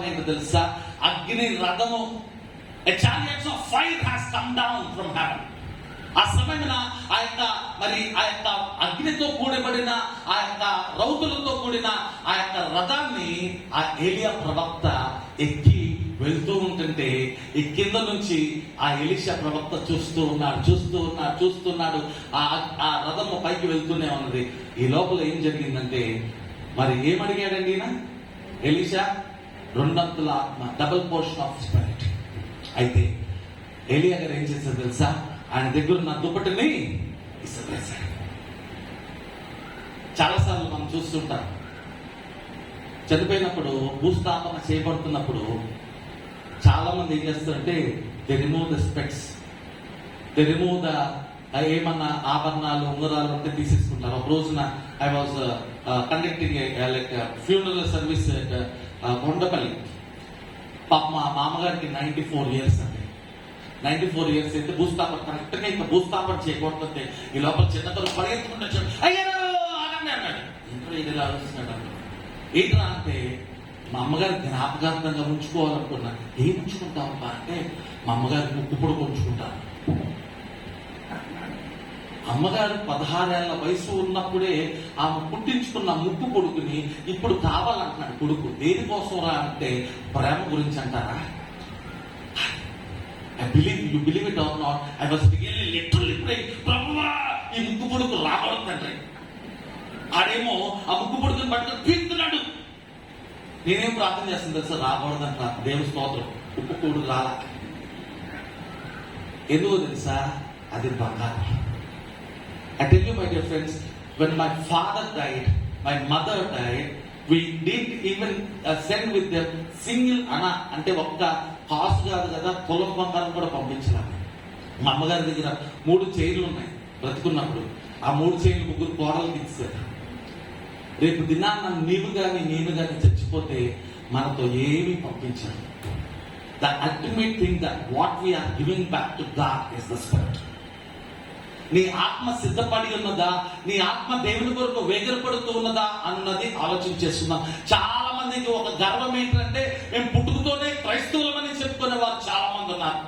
ఏంటో తెలుసా? అగ్ని రథము, a chariot of fire has come down from heaven. ఆ సమయమున ఆ యొక్క అగ్నితో కూడబడిన ఆ యొక్క రౌతులతో కూడిన ఆ యొక్క రథాన్ని ఆ ఏలియా ప్రవక్త ఎక్కి వెళ్తూ ఉంటుంటే ఈ కింద నుంచి ఆ ఎలీషా ప్రవక్త చూస్తున్నాడు. ఆ రథము పైకి వెళ్తూనే ఉన్నది. ఈ లోపల ఏం జరిగిందంటే, మరి ఏమడిగాడండి ఈయన ఎలీషా? 2 ఆత్మ, డబుల్ పోర్షన్ ఆఫ్ స్పిరిట్. అయితే ఏలియా గారు ఏం చేశారు తెలుసా? ఆయన దగ్గర ఉన్న దుప్పటిని ఇసిరేశాడు. చాలాసార్లు మనం చూస్తుంటాం, చనిపోయినప్పుడు భూస్థాపన చేయబడుతున్నప్పుడు చాలా మంది ఏం చేస్తారంటే, they remove the specs, they remove the ఏమన్నా ఆభరణాలు ఉంగరాలు ఉంటే తీసేసుకుంటారు. ఒక రోజున I was conducting like funeral service Kondapalli. పాప మా మామగారికి 94 years అండి. 94 years అయితే భూస్థాపన కరెక్ట్గా ఇంకా భూస్థాపన చేయకూడదంటే ఈ లోపల చిన్నతను పరిగెత్తుకుంటూ వచ్చాడు. అయ్యో ఆగండి అన్నాడు. ఇంట్లో ఇది ఆలోచిస్తున్నాడు. ఏంట్రా అంటే, మా అమ్మగారి జ్ఞాపకార్థంగా ఉంచుకోవాలనుకున్నా. ఏం ఉంచుకుంటావమ్మా అంటే, మా అమ్మగారికి ముక్కు పొడుగు ఉంచుకుంటాను. అమ్మగారు 16 ఏళ్ల వయసు ఉన్నప్పుడే ఆమె పుట్టించుకున్న ముక్కు పొడుగుని ఇప్పుడు కావాలంటున్నాడు కొడుకు. దేనికోసం రా అంటే, ప్రేమ గురించి అంటారా? You believe it or not, I was really literally praying, ప్రభువా ఈ ముక్కు పొడుగు రాబడుతుందంటే, ఆడేమో ఆ ముక్కు పొడుగుని పట్టుకొని పీస్తున్నాడు. నేనేం ప్రార్థన చేస్తాను తెలుసా? రాబడదంట. దేవుని స్తోత్రం. ముక్కు పొడుగు రాలా. ఎందుకో తెలుసా? అది బంగారం. I tell you my dear friends, when my father died, my mother died, we didn't even send with them single ana అంటే ఒక్క కాస్ట్ కాదు కదా, పొలం బంగారం కూడా పంపించలేదు. మా అమ్మగారి దగ్గర 3 చైర్లు ఉన్నాయి బ్రతుకున్నప్పుడు. ఆ 3 చైర్లు 3 కోడలు ఇచ్చారు. రేపు దినాన్న నేను కానీ చచ్చిపోతే మనతో ఏమీ పంపించారు. The ultimate thing that what we are giving back to God is the Spirit. నీ ఆత్మ సిద్ధపడి ఉన్నదా? నీ ఆత్మ దేవుని కొరకు వేగిరపడుతూ ఉన్నదా అన్నది ఆలోచన చేస్తున్నాం. చాలా మందికి ఒక గర్వం ఏంటంటే, మేము పుట్టుకతోనే క్రైస్తవులమని చెప్పుకునే వారు చాలా మంది ఉన్నారు.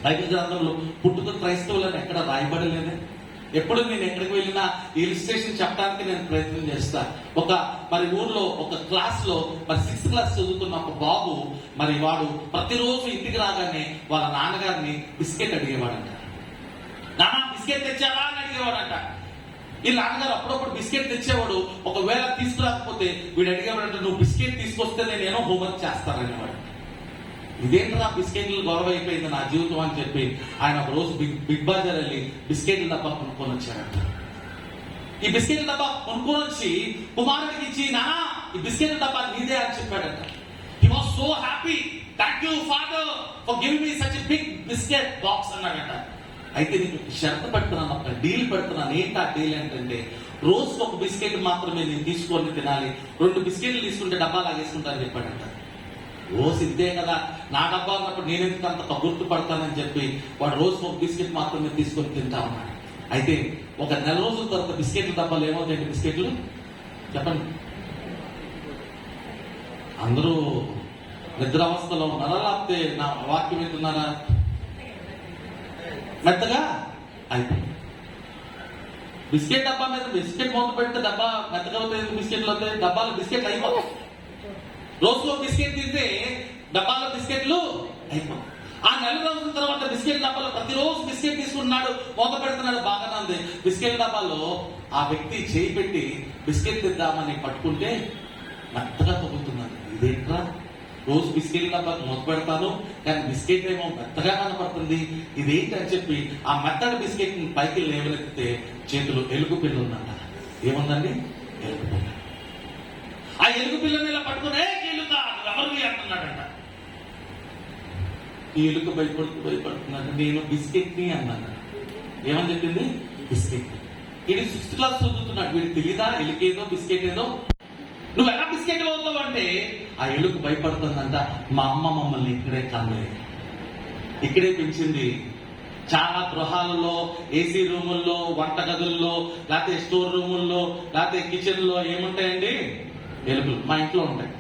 బైబిల్ గ్రంథంలో పుట్టుక క్రైస్తవులని ఎక్కడ రాయబడలేదే. ఎప్పుడు నేను ఎక్కడికి వెళ్ళినా ఇలిస్ట్రేషన్ చెప్పడానికి నేను ప్రయత్నం చేస్తా. మరి ఊర్లో ఒక క్లాస్ లో 6th క్లాస్ చదువుతున్న ఒక బాబు, మరి వాడు ప్రతిరోజు ఇంటికి రాగానే వాళ్ళ నాన్నగారిని బిస్కెట్ అడిగేవాడంట. నాన్న బిస్కెట్ తెచ్చావా అని అడిగేవాడంట. ఈ నాన్నగారు అప్పుడప్పుడు బిస్కెట్ తెచ్చేవాడు. ఒకవేళ తీసుకురాకపోతే వీడు అడిగేవాడంట, నువ్వు బిస్కెట్ తీసుకొస్తేనే నేను హోంవర్క్ చేస్తాననేవాడు. ఇదేంటా బిస్కెట్లు గొడవ అయిపోయింది నా జీవితం అని చెప్పి ఆయన ఒక రోజు బిగ్ బజార్ వెళ్ళి బిస్కెట్ల డబ్బా కొనుక్కొని వచ్చాడంట. ఈ బిస్కెట్ల డబ్బా కొనుక్కొని వచ్చి కుమారుడికి ఇచ్చి, నాన్న ఈ బిస్కెట్ల డబ్బా నీదే అని చెప్పాడంట. He was so happy. Thank you father for giving me such a big biscuit box అన్నాడంట. అయితే నీకు షరతు పెడుతున్నాను, ఒక డీల్ పెడుతున్నాను. ఏంటి ఆ డీల్ ఏంటంటే, రోజుకు 1 బిస్కెట్ మాత్రమే నేను తీసుకొని తినాలి. 2 బిస్కెట్లు తీసుకుంటే డబ్బా లాగేసుకుంటానని చెప్పాడంట. రోజు ఇద్దే కదా, నా డబ్బా ఉన్నప్పుడు నేనెందుకు అంత గుర్తుపడతానని చెప్పి వాడు రోజుకు 1 బిస్కెట్ మాత్రమే తీసుకొని తింటా ఉన్నాడు. అయితే ఒక 1 నెల రోజుల తర్వాత బిస్కెట్ల డబ్బాలు ఏమవుతాయండి? బిస్కెట్లు చెప్పండి. అందరూ నిద్రావస్థలో ఉన్నారా, లేకపోతే నా వాక్యం వింటున్నారా? మెత్తగా అయిపోయింది. బిస్కెట్ డబ్బా మీద బిస్కెట్ మూత పెడితే డబ్బా మెత్తగా అవుతాయి. బిస్కెట్లు అవుతాయి, డబ్బాలు బిస్కెట్లు అయిపోతాయి. రోజులో బిస్కెట్ తింటే డబ్బాలో బిస్కెట్లు అయిపోతాయి. ఆ 1 నెల రోజుల తర్వాత బిస్కెట్ డబ్బాలో ప్రతిరోజు బిస్కెట్ తీసుకున్నాడు, మూత పెడుతున్నాడు, బాగానే ఉంది. బిస్కెట్ డబ్బాలో ఆ వ్యక్తి చేయి పెట్టి బిస్కెట్ తిద్దామని పట్టుకుంటే మెత్తగా తగ్గుతున్నాడు. ఇదేంట్రా, రోజు బిస్కెట్ డబ్బా మూత పెడతాను కానీ బిస్కెట్ ఏమో మెత్తగా కనపడుతుంది, ఇదేంటి అని చెప్పి ఆ మెత్తడి బిస్కెట్ పైకి లేవనెత్తితే చేతులు ఎలుగు పిల్ల ఉందంట. ఏముందండి? ఎలుగు పిల్ల. ఆ ఎలుగు పిల్లని ఇలా పట్టుకుని ఎలుక ఎవరికి అంటున్నాడంట. ఈ ఎలుక భయపడుతున్నాడు. నేను బిస్కెట్ ని అన్నాను. ఏమని చెప్పింది? బిస్కెట్. ఇది 6th క్లాస్ చదువుతున్నాడు. వీడికి తెలీదా ఎలుకేదో బిస్కెట్ ఏదో? నువ్వు ఎలా బిస్కెట్ అవుతావు అంటే, ఆ ఎలుక భయపడుతుందంట. మా అమ్మ మమ్మల్ని ఇక్కడే కనలేదు, ఇక్కడే పెంచింది. చాలా గృహాలలో, ఏసీ రూముల్లో, వంటగదుల్లో, లేకపోతే స్టోర్ రూముల్లో, లేకపోతే కిచెన్ లో ఏముంటాయండి? ఎలుకలు. మా ఇంట్లో ఉంటాయి.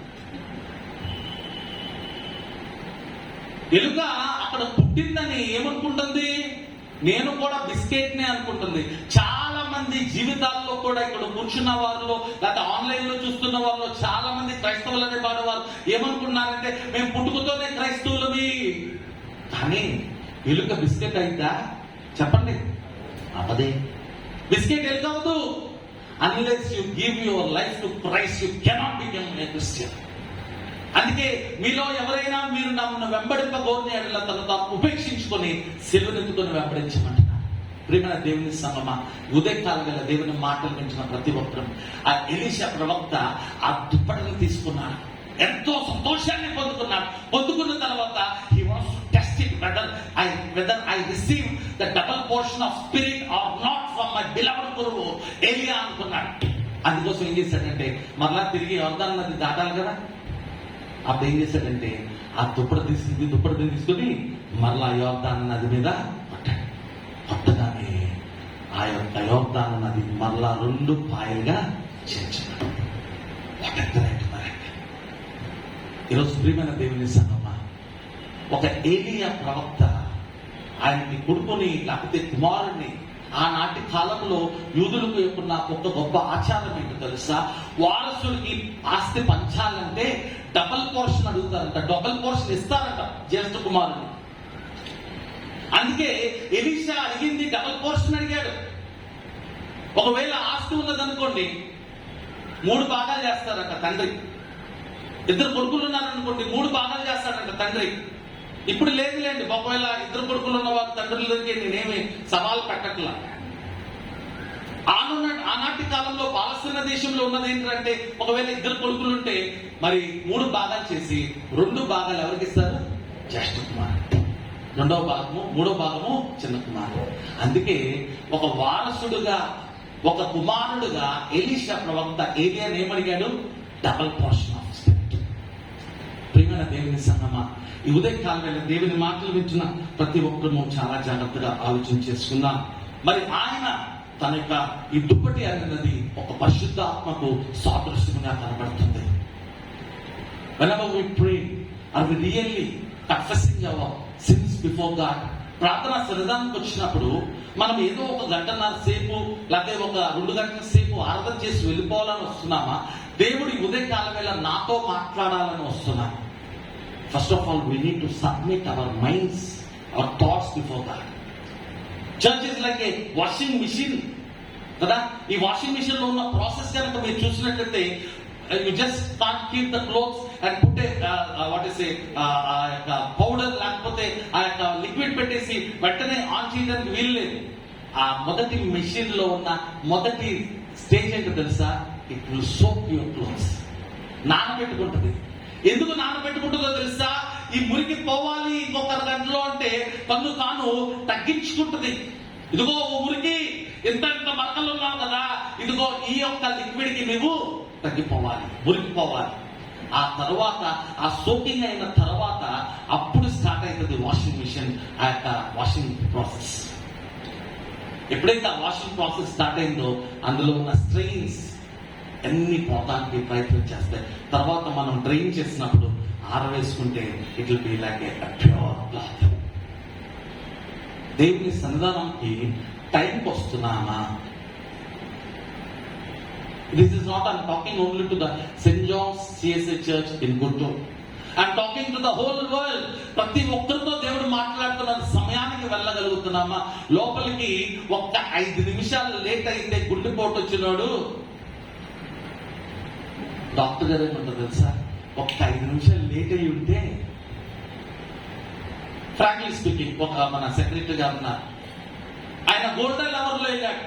ఎలుక అక్కడ పుట్టిందని ఏమనుకుంటుంది? నేను కూడా బిస్కెట్ నే అనుకుంటుంది. చాలా మంది జీవితాల్లో కూడా ఇక్కడ కూర్చున్న వారిలో, లేకపోతే ఆన్లైన్ లో చూస్తున్న వారిలో చాలా మంది క్రైస్తవులు అనే వారు ఏమనుకున్నారంటే మేము పుట్టుకతోనే క్రైస్తవులవి. కానీ ఎలుక బిస్కెట్ అయిందా? చెప్పండి, అదే బిస్కెట్ ఎలుక అవ్వదు. Unless you give your life to Christ you cannot become a Christian. అందుకే మీలో ఎవరైనా మీరు నన్ను వెంబడింపగోరిన ఎడల తను తాను ఉపేక్షించుకొని సిలువనెత్తుకొని వెంబడించమంటున్నారు. ప్రియమైన దేవుని సంగమా, ఉదయకాలం వేళ దేవుని మాటలు వింటున్న ప్రతి ఒక్కరు ఆ ఎలీషా ప్రవక్త ఆ దుప్పటిని తీసుకున్నాడు, ఎంతో సంతోషాన్ని పొందుకున్నాడు. పొందుకున్న తర్వాత he wants to test it whether I receive the double portion of spirit or not from my beloved Guru Elia అనుకున్నాడు. అందుకోసం ఏం చేశాడంటే మరలా తిరిగి యోర్దాను నది దాటాలి కదా. అప్పుడు ఏం చేశాడంటే ఆ దుప్పటి తీసుకుని మరలా యోర్దాను నది మీద పట్టాడు. పట్టగానే ఆ యొక్క యోర్దాను నది మరలా 2 పాయలుగా చేర్చాడు. ఈరోజు ప్రియమైన దేవుని సంగమా, ఒక ఏలియా ప్రవక్త ఆయనకి కొడుకుని లేకపోతే కుమారుణ్ణి, ఆనాటి కాలంలో యూదులకు యొక్క ఒక గొప్ప ఆచారం ఏంటో తెలుసా? వారసుడికి ఆస్తి పంచాలంటే డబల్ పోర్షన్ అడుగుతారంట, డబల్ పోర్షన్ ఇస్తారంట జ్యేష్ఠ కుమారుని. అందుకే ఎలీషా అడిగింది డబల్ పోర్షన్ అడిగాడు. ఒకవేళ ఆస్తి ఉన్నదనుకోండి 3 భాగాలు చేస్తారంట తండ్రి. 2 కొడుకులు ఉన్నారనుకోండి 3 భాగాలు చేస్తాడంట తండ్రి. ఇప్పుడు లేదులేండి, ఒకవేళ 2 కొడుకులు ఉన్న వారు తండ్రులకి నేనేమి సవాల్ పెట్టట్లా. ఆనాటి కాలంలో పాలస్తీనా దేశంలో ఉన్నది ఏంటంటే ఒకవేళ 2 కొడుకులు ఉంటే మరి 3 భాగాలు చేసి 2 భాగాలు ఎవరికి ఇస్తారు? జ్యేష్ఠ కుమారుడు, 2వ భాగము 3వ భాగము చిన్న కుమారుడు. అందుకే ఒక వారసుడుగా, ఒక కుమారుడుగా ఎలీషా ప్రవక్త ఏలియాను ఏమడిగాడు? Double portion of spirit. ప్రియమైన దేవుని సంగమా, ఈ ఉదయకాలం వేళ దేవుని మాటలు వింటున్న ప్రతి ఒక్కరూ చాలా జాగ్రత్తగా ఆలోచన చేసుకుందాం. మరి ఆయన తన యొక్క ఈ దుప్పటి అనేది ఒక పరిశుద్ధాత్మకు సాదృశ్యంగా కనబడుతుంది. Whenever we pray, are we really confessing our sins before God? ప్రార్థనా సన్నిధానానికి వచ్చినప్పుడు మనం ఏదో ఒక 1.5 సేపు లేకపోతే ఒక 2 గంటల సేపు ఆరాధన చేసి వెళ్ళిపోవాలని వస్తున్నామా? దేవుడి ఉదయకాలం వేళ నాతో మాట్లాడాలని వస్తున్నాం. First of all we need to submit our minds, our thoughts before God. Church is like a washing machine కదా. ఈ వాషింగ్ మిషన్ లో ఉన్న ప్రాసెస్ కనుక మీరు చూసినట్లయితే you just can't keep the clothes and put a powder లేకపోతే ఆ యొక్క లిక్విడ్ పెట్టేసి వెంటనే ఆన్ చేయడానికి వీలు లేదు. ఆ మొదటి మెషిన్ లో ఉన్న మొదటి స్టేజ్ ఏంటో తెలుసా? It will soak your clothes. నానబెట్టుకుంటుంది. ఎందుకు నానబెట్టుకుంటుందో తెలుసా? ఈ మురికి పోవాలి ఇంకొక 1 గంటలో అంటే తాను తగ్గించుకుంటుంది. ఇదిగో మురికి, ఎంత మరకలు ఉన్నావు కదా, ఇదిగో ఈ యొక్క లిక్విడ్ కి నువ్వు తగ్గిపోవాలి, మురికిపోవాలి. ఆ తర్వాత ఆ సోకింగ్ అయిన తర్వాత అప్పుడు స్టార్ట్ అవుతుంది వాషింగ్ మిషన్, ఆ యొక్క వాషింగ్ ప్రాసెస్. ఎప్పుడైతే ఆ వాషింగ్ ప్రాసెస్ స్టార్ట్ అయిందో అందులో ఉన్న స్ట్రెయిన్స్ అన్ని పోతానికి ప్రయత్నం చేస్తాయి. తర్వాత మనం డ్రైన్ చేసినప్పుడు ఆరవేసుకుంటే it will be like a pure cloth. దేవుని సన్నిధానంకి టైంకి వస్తున్నామా? This is not, I'm talking only to the St. John's CSA Church in Guntur. I'm talking to the whole world. ప్రతి ఒక్కరితో దేవుడు మాట్లాడుతున్న సమయానికి వెళ్ళగలుగుతున్నామా? లోపలికి ఒక్క 5 నిమిషాలు లేట్ అయితే గుండెపోటు వచ్చినాడు డాక్టర్ గారు ఏమంటారు తెలుసా? ఒక్క 5 నిమిషాలు లేట్ అయి ఉంటే, ఫ్రాంక్లీ స్పీకింగ్, ఒక మన సెక్రటరీ గారు ఉన్నారు, ఆయన గోల్డెన్ అవర్ లో వెళ్ళాడు.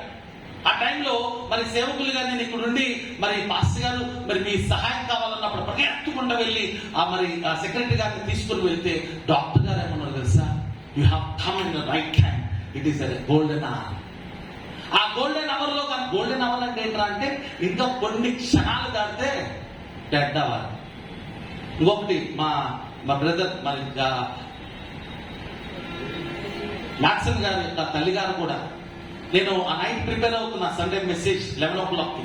ఆ టైంలో మరి సేవకులు గారు నేను ఇక్కడ ఉండి మరి పాస్టర్ గారు మరి మీ సహాయం కావాలన్నప్పుడు పరిగెత్తుకుండా వెళ్ళి ఆ మరి ఆ సెక్రటరీ గారిని తీసుకుని వెళ్తే డాక్టర్ గారు ఏమన్నారు తెలుసా? You have come in the right time, it is a golden hour. ఆ గోల్డెన్ అవర్ లో, కానీ గోల్డెన్ అవర్ అంటే ఏంటంటే అంటే ఇంకా కొన్ని క్షణాలు దాటితే డెడ్ అవర్. ఇంకొకటి మా బ్రదర్ మరి మ్యాక్సన్ గారి యొక్క తల్లి గారు కూడా, నేను ఆ నైట్ ప్రిపేర్ అవుతున్నా సండే మెసేజ్ 11 o'clock కి,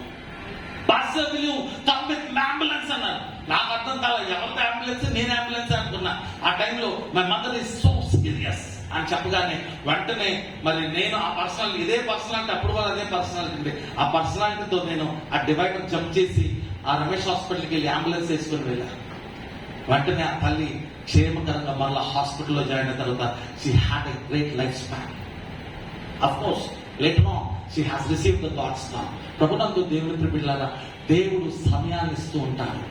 pastor will you come with ambulance అన్నారు. నాకు అర్థం కాలేదు, ఎవరితో అంబులెన్స్, నేను అంబులెన్స్ అనుకున్నా. ఆ టైంలో my mother is so serious అని చెప్పగానే వెంటనే మరి నేను ఆ పర్సనాలిటీ, ఇదే పర్సనాలిటీ, అప్పుడు వాళ్ళు అదే పర్సనాలిటీ ఉంది, ఆ పర్సనాలిటీతో నేను ఆ డివైడర్ జంప్ చేసి ఆ రమేష్ హాస్పిటల్కి వెళ్ళి అంబులెన్స్ వేసుకుని వెళ్ళాను. వెంటనే ఆ తల్లి క్షేమకరంగా మళ్ళీ హాస్పిటల్లో జాయిన్ అయిన తర్వాత she had a great life span. Of course later on she has received the God's name. ప్రభునందు దేవుని పిల్లలారా, దేవుడు సమయాన్ని ఇస్తూ ఉంటాడు.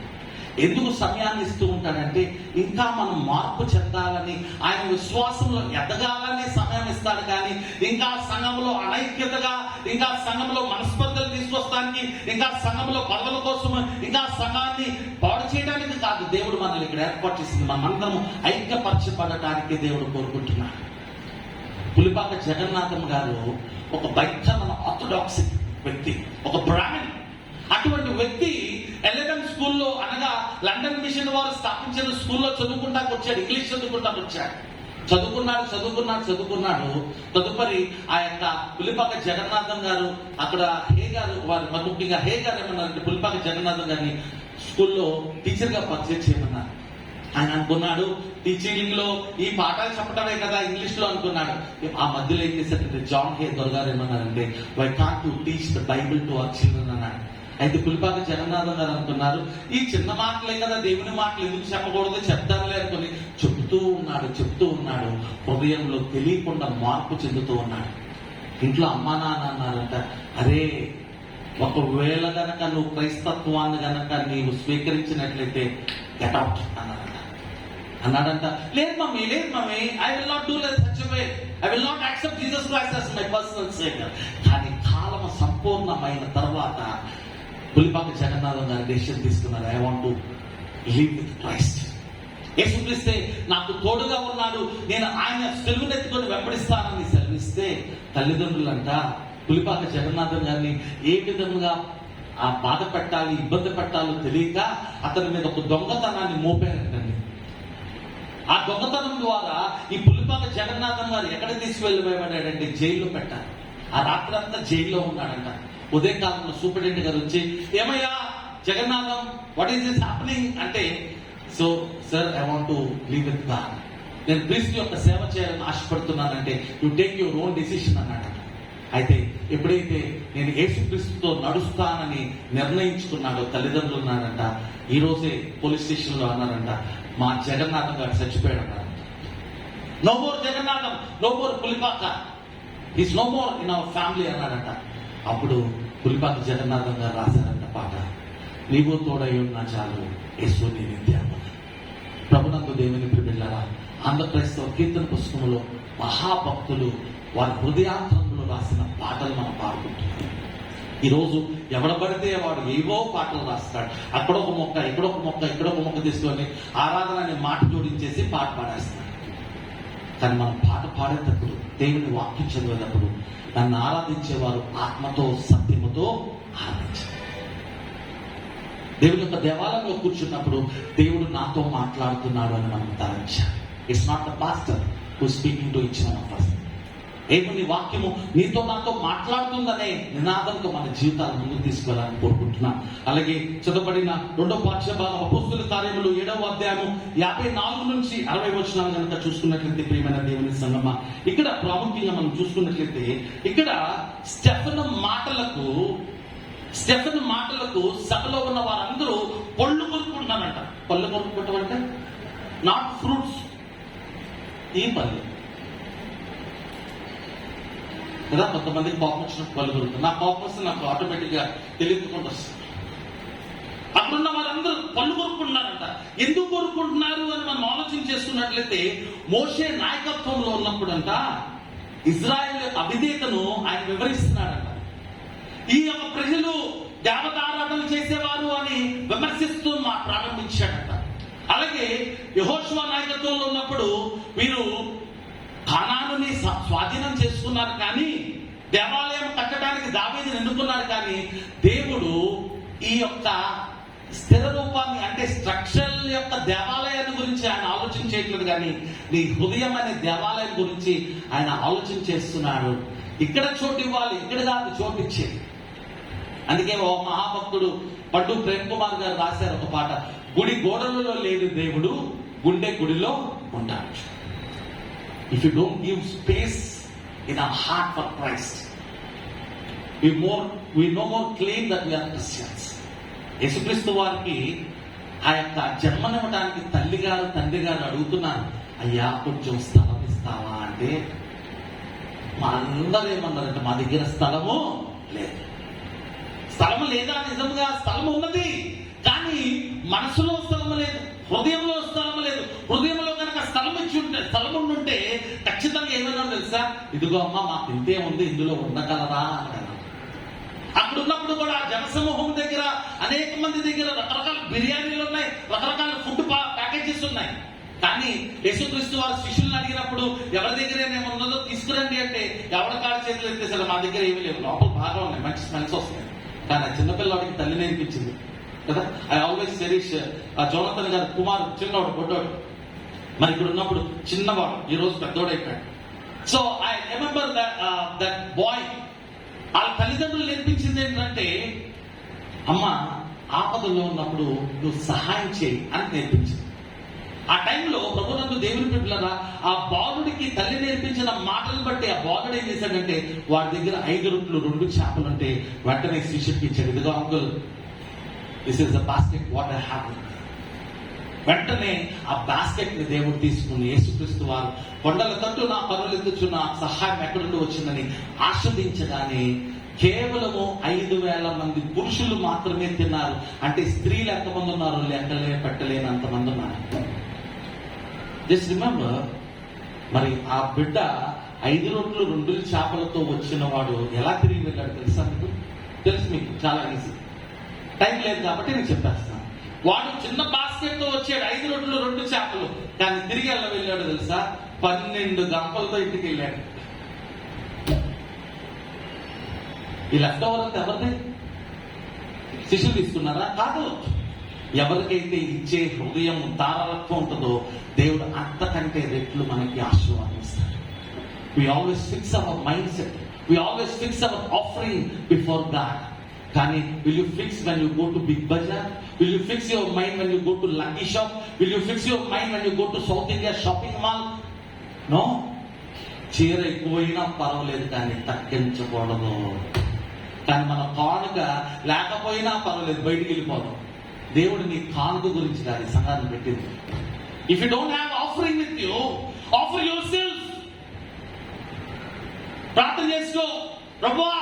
ఎందుకు సమయాన్ని ఇస్తూ ఉంటాడంటే ఇంకా మనం మార్పు చెందాలని, ఆయన విశ్వాసంలో ఎదగాలని సమయం ఇస్తాడు. కానీ ఇంకా సంఘంలో అనైక్యతగా, ఇంకా సంఘంలో మనస్పర్ధలు తీసుకొస్తానికి, ఇంకా సంఘంలో పదవుల కోసం, ఇంకా సంఘాన్ని పాడు చేయడానికి కాదు దేవుడు మనల్ని ఇక్కడ ఏర్పాటు చేసింది. మనమందరం ఐక్యపరచబడటానికి దేవుడు కోరుకుంటున్నాడు. పులిపాక జగన్నాథం గారు ఒక భయంకరమైన ఆర్థోడాక్స్ వ్యక్తి, ఒక బ్రాహ్మణ్. అటువంటి వ్యక్తి ఎలెవెన్ స్కూల్లో, అనగా లండన్ మిషన్ వారు స్థాపించిన స్కూల్లో చదువుకుంటాకు వచ్చాడు. ఇంగ్లీష్ చదువుకుంటాకు వచ్చాడు. చదువుకున్నాడు. తదుపరి ఆ యొక్క పులిపాక జగన్నాథం గారు, అక్కడ హే గారు, వారు ముఖ్యంగా హే గారు ఏమన్నారంటే పులిపాక జగన్నాథం గారిని స్కూల్లో టీచర్ గా పరిచయం చేయమన్నారు. ఆయన అనుకున్నాడు టీచింగ్ లో ఈ పాఠాలు చెప్పడమే కదా ఇంగ్లీష్ లో అనుకున్నాడు. ఆ మధ్యలో ఏం చేశారంటే జాన్ హే దొరగారు ఏమన్నారంటే why can't to teach the Bible to our children అన్నాడు. అయితే పులిపాక జగన్నాథం గారు అనుకున్నారు ఈ చిన్న మాటలే కదా, దేవుని మాటలు ఎందుకు చెప్పకూడదు, చెప్తానులే అనుకుని చెప్తూ ఉన్నాడు. హృదయంలో తెలియకుండా మార్పు చెందుతూ ఉన్నాడు. ఇంట్లో అమ్మా నాన్న అన్నారంట, అరే ఒకవేళ గనక నువ్వు క్రైస్తత్వాన్ని గనక నీవు స్వీకరించినట్లయితే గెట్ అవుట్ అన్నాడంట. లేదు mummy, I will not do such way, I will not accept Jesus Christ as my personal saviour. కానీ కాలం సంపూర్ణమైన తర్వాత పులిపాక జగన్నాథం గారు డెసిషన్ తీసుకున్నారు, I want to live with Christ. యేసుక్రీస్తే నాకు తోడుగా ఉన్నాడు, నేను ఆయన సెలవునెత్తుకొని వెంబడిస్తానని సెలవిస్తే తల్లిదండ్రులంట పులిపాక జగన్నాథం గారిని ఏ విధంగా ఆ బాధ పెట్టాలి, ఇబ్బంది పెట్టాలో తెలియక అతని మీద ఒక దొంగతనాన్ని మోపారంటండి. ఆ దొంగతనం ద్వారా ఈ పులిపాక జగన్నాథం గారు ఎక్కడ తీసుకువెళ్ళిపోయాడంటే జైల్లో పెట్టారు. ఆ రాత్రి అంతా జైల్లో ఉన్నాడంట. ఉదయకాలంలో సూపరింటెండెంట్ గారు వచ్చి ఏమయ్యా Jagannatham, what is this happening అంటే, so sir I want to leave with God, నేను క్రీస్తు యొక్క సేవ చేయాలని ఆశపడుతున్నానంటే you take your own decision అన్నాడు. అయితే ఎప్పుడైతే నేను యేసుక్రీస్తుతో నడుస్తానని నిర్ణయించుకున్నాడో తల్లిదండ్రులు ఉన్నారంట, ఈ రోజే పోలీస్ స్టేషన్ లో అన్నారంట, మా జగన్నాథం గారు చచ్చిపోయాడు అన్నారు. No more Jagannatham, no more Pulipaka, is no more in our family అన్నారంట. అప్పుడు పులిపాక జగన్నాథం గారు రాశారంట పాట, నీవు తోడై ఉన్నా చాలు యేసు నీ నిత్యము. ప్రభునందు దేవుని ప్రియులారా, ఆంధ్రప్రదేశ్ కీర్తన పుస్తకంలో మహాభక్తులు వారి హృదయాంతరంలో రాసిన పాటలు మనం పాడుకుంటున్నాం. ఈరోజు ఎవడ పడితే వాడు ఏవో పాటలు రాస్తాడు, అక్కడొక మొక్క ఇక్కడొక మొక్క తీసుకొని ఆరాధన అనే మాట జోడించేసి పాట పాడేస్తాడు. కానీ మనం పాట పాడేటప్పుడు, దేవుని వాక్యం చదివేటప్పుడు నన్ను ఆరాధించేవారు ఆత్మతో సత్యముతో ఆరాధించారు. దేవుని యొక్క దేవాలయంలో కూర్చున్నప్పుడు దేవుడు నాతో మాట్లాడుతున్నాడు అని మనం తలంచాలి. It's not the pastor who speaking to each one of us. దేవుని వాక్యము నీతో నాతో మాట్లాడుతుందనే నినాదంతో మన జీవితాలను ముందుకు తీసుకెళ్లాలని కోరుకుంటున్నాం. అలాగే చదవబడిన 2వ పాఠ్యభాగం అపోస్తుల కార్యములు 7వ అధ్యాయము 54 నుంచి 60 వచనాలు కనుక చూసుకున్నట్లయితే ప్రియమైన దేవుని సంగమా, ఇక్కడ ప్రాముఖ్యంగా మనం చూసుకున్నట్లయితే ఇక్కడ స్టెఫెను మాటలకు సభలో ఉన్న వారందరూ పళ్ళు కొనుక్కుంటున్నారంట. పళ్ళు కొనుక్కుంటాం అంటే నాట్ ఫ్రూట్స్, ఈ పళ్ళు కదా. కొంతమందికి కోపం వచ్చినట్టు పళ్ళు కొనుక్కుంటారు. నాకు కోపం వస్తే నాకు ఆటోమేటిక్ గా తెలియకుండా వస్తుంది. అక్కడున్న వారందరూ పళ్ళు కొనుక్కుంటున్నారంట. ఎందుకు కొనుక్కుంటున్నారు అని మనం ఆలోచన చేసుకున్నట్లయితే, మోషే నాయకత్వంలో ఉన్నప్పుడంట ఇజ్రాయెల్ అవిధేయతను ఆయన వివరిస్తున్నాడంట. ఈ యొక్క ప్రజలు దేవతారాధన చేసేవారు అని విమర్శిస్తూ ప్రారంభించాడంట. అలాగే యెహోషువ నాయకత్వంలో ఉన్నప్పుడు వీరు కానానుని స్వాధీనం చేసుకున్నారు, కానీ దేవాలయం కట్టడానికి దావీదుని ఎన్నుకున్నారు. కానీ దేవుడు ఈ యొక్క స్థిర రూపాన్ని అంటే స్ట్రక్చర్ యొక్క దేవాలయాన్ని గురించి ఆయన ఆలోచన చేయట్లేదు, కానీ నీ హృదయం అనే దేవాలయం గురించి ఆయన ఆలోచన చేస్తున్నాడు. ఇక్కడ చోటు ఇవ్వాలి, ఇక్కడ కాదు చోటు ఇచ్చేది. అందుకే ఓ మహాభక్తుడు పడ్డు ప్రేమ్ కుమార్ గారు రాశారు ఒక పాట, గుడి గోడలలో లేని దేవుడు గుండె గుడిలో ఉంటాడు. If you don't give space in our heart for Christ, we no more claim that we are Christians. యేసుక్రీస్తు వారికి ఆ యొక్క జన్మనివ్వడానికి తల్లి గారు తండ్రి గారు అడుగుతున్నారు, అయ్యా కొంచెం స్థలం ఇస్తావా అంటే మా అందరూ ఏమన్నారంటే మా దగ్గర స్థలము లేదు. స్థలము లేదా? నిజంగా స్థలం ఉన్నది, కానీ మనసులో స్థలము లేదు, హృదయంలో స్థలము లేదు. హృదయంలో కనుక స్థలం ఇచ్చి ఉంటే, స్థలం ఉండుంటే ఖచ్చితంగా ఏమైనా తెలుసా, ఇదిగో అమ్మ మాకు ఇంతే ఉంది, ఇందులో ఉండగలరా అని. అక్కడ ఉన్నప్పుడు కూడా జనసమూహం దగ్గర అనేక మంది దగ్గర రకరకాల బిర్యానీలు ఉన్నాయి, రకరకాల ఫుడ్ ప్యాకేజెస్ ఉన్నాయి. కానీ యేసుక్రీస్తు వారు శిష్యులను అడిగినప్పుడు ఎవరి దగ్గర ఏమన్నదో తీసుకురండి అంటే ఎవరి కాళ్ళ చేతులు ఎత్తేసారు, మా దగ్గర ఏమీ లేవు, లోపల బాగా ఉన్నాయి, మంచి స్మెల్స్ వస్తున్నాయి. కానీ ఆ చిన్నపిల్లవాడికి తల్లి నేర్పించింది కదా. ఐ ఆల్వేస్ చెరిష్ జోనతన్ గారి కుమారుడు, చిన్నవాడు, పొడ్డోడు. మరి ఇక్కడ ఉన్నప్పుడు చిన్నవాడు, ఈ రోజు పెద్దోడైపోయాడు. So I remember that boy. వాళ్ళ తల్లిదండ్రులు నేర్పించింది ఏంటంటే, అమ్మ ఆపదలో ఉన్నప్పుడు నువ్వు సహాయం చేయి అని నేర్పించింది. ఆ టైంలో ప్రభునందు దేవుని బిడ్డలారా, ఆ బాలుడికి తల్లి నేర్పించిన మాటలను బట్టి ఆ బాలుడు ఏం చేశాడంటే, వాడి దగ్గర 5 రొట్టెలు 2 చేపలు ఉంటే వెంటనే శిష్యుడికి ఇచ్చాడు, ఇదిగో uncle, this is the basket, what I have. వెంటనే ఆ బాస్కెట్ ని దేవుడు తీసుకుని యేసుక్రీస్తు వారు కొండల తట్టు నా పనులు ఎత్తుచున్న సహాయం ఎక్కడి నుండి వచ్చిందని ఆస్వాదించగానే కేవలము 5,000 మంది పురుషులు మాత్రమే తిన్నారు. అంటే స్త్రీలు ఎంతమంది ఉన్నారు లెక్కలే పెట్టలేనంత మంది ఉన్నారు. జస్ట్ రిమెంబర్, మరి ఆ బిడ్డ 5 రొట్టెలు 2 చేపలతో వచ్చిన వాడు ఎలా తిరిగి వెళ్ళాడు తెలుసా మీకు? తెలుసు మీకు, చాలా ఈజీ. టైం లేదు కాబట్టి నేను చెప్పేస్తాను. వాడు చిన్న బాస్కెట్ తో వచ్చాడు, 5 రొట్టెలు 2 చేపలు, కానీ తిరిగి ఎలా వెళ్ళాడు తెలుసా? 12 గంపలతో ఇంటికి వెళ్ళాడు. ఈ లెఫ్ట్ ఓవర్ అంతా ఎవరిది? శిష్యులు తీసుకున్నారా? కాదు. ఎవరికైతే ఇచ్చే హృదయం తారలత్వం ఉంటుందో దేవుడు అంతకంటే రెట్లు మనకి ఆశీర్వాదిస్తాడు. We always fix our mindset. We always fix our offering before God. కానీ will you fix when you go to Big Bazaar? Will you fix your mind when you go to Lucky Shop? Will you fix your mind when you go to South India shopping mall? No. చీర ఎక్కువైనా పర్వాలేదు కానీ తగ్గించకూడదు. కానీ మన కానుక లేకపోయినా పర్వాలేదు, బయటికి వెళ్ళిపోదాం. దేవుడు నీ కానుక గురించి కానీ సంఘాన్ని పెట్టింది. If you don't have offering with you, offer your self. ప్రార్థన చేసుకో, ప్రభువా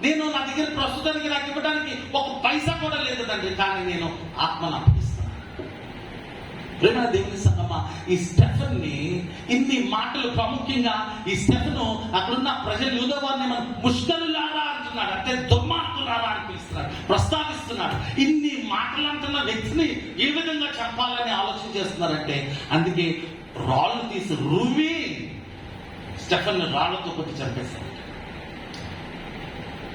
నేను నా దగ్గర ప్రస్తుతానికి నాకు ఇవ్వడానికి 1 పైసా కూడా లేదు తండ్రి, కానీ నేను ఆత్మను అప్పగిస్తాను. ప్రేమ దేవుని సంగమా, ఈ స్టెఫెన్ ని ఇన్ని మాటలు, ప్రాముఖ్యంగా ఈ స్టెఫెన్ అక్కడున్న ప్రజలు యూదవారిని మనం ముష్కరులారా అంటున్నాడు, అంటే దుర్మార్గులారా అని పిలుస్తున్నాడు, ప్రస్తావిస్తున్నాడు. ఇన్ని మాటలు అంటున్న వ్యక్తిని ఏ విధంగా చంపాలని ఆలోచన చేస్తున్నారంటే, అందుకే రాళ్ళు తీసి రువి స్టెఫెన్ రాళ్లతో కొట్టి చంపేశారు.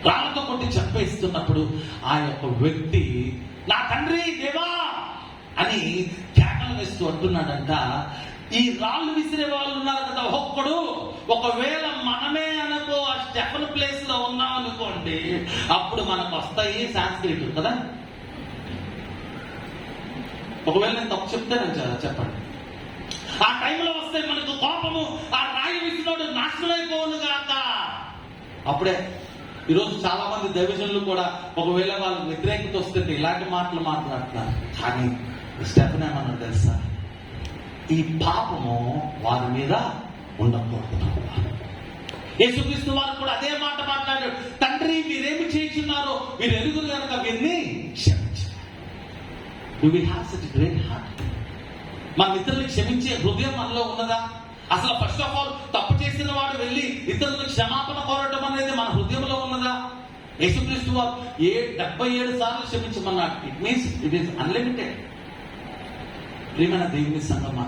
రాళ్లతో కొట్టి చంపేస్తున్నప్పుడు ఆ యొక్క వ్యక్తి నా తండ్రి దేవా అని కేకలు వేస్తూ అంటున్నాడంట. ఈ రాళ్ళు విసిరే వాళ్ళు ఉన్నారు కదా ఒక్కడు, ఒకవేళ మనమే అనుకో ఆ స్టెఫెన్ ప్లేస్ లో ఉన్నాం అనుకోండి, అప్పుడు మనకు వస్తాయి సాంస్క్రిట్ కదా. ఒకవేళ నేను తప్పు చెప్తాను చెప్పండి. ఆ టైంలో వస్తే మనకు కోపము, ఆ రాయి విసినోడు నాశనం అయిపోవును గాక. అప్పుడే ఈరోజు చాలా మంది దైవజనులు కూడా ఒకవేళ వాళ్ళకి వ్యతిరేకత వస్తే ఇలాంటి మాటలు మాట్లాడుతున్నారు. కానీ స్టెఫెన్ ఏమన్నా తెలుసా, ఈ పాపము వారి మీద ఉండకూడదు. యేసుక్రీస్తు వారు కూడా అదే మాట మాట్లాడాడు, తండ్రి వీరేమి చేస్తున్నారు, వీరు ఎరుగురు కనుక వీరిని క్షమించు. Do we have such a great heart? మన ఇతరులు క్షమించే హృదయం మనలో ఉన్నదా? అసలు ఫస్ట్ ఆఫ్ ఆల్ తప్పు చేసిన వాడు వెళ్ళి ఇతరులకు క్షమాపణ కోరటం అనేది మన హృదయంలో ఉన్నదా? యేసుక్రీస్తు వారు 77 సార్లు క్షమించమన్నాడు. It means it is unlimited. ప్రియమైన దేవుని సంగమా,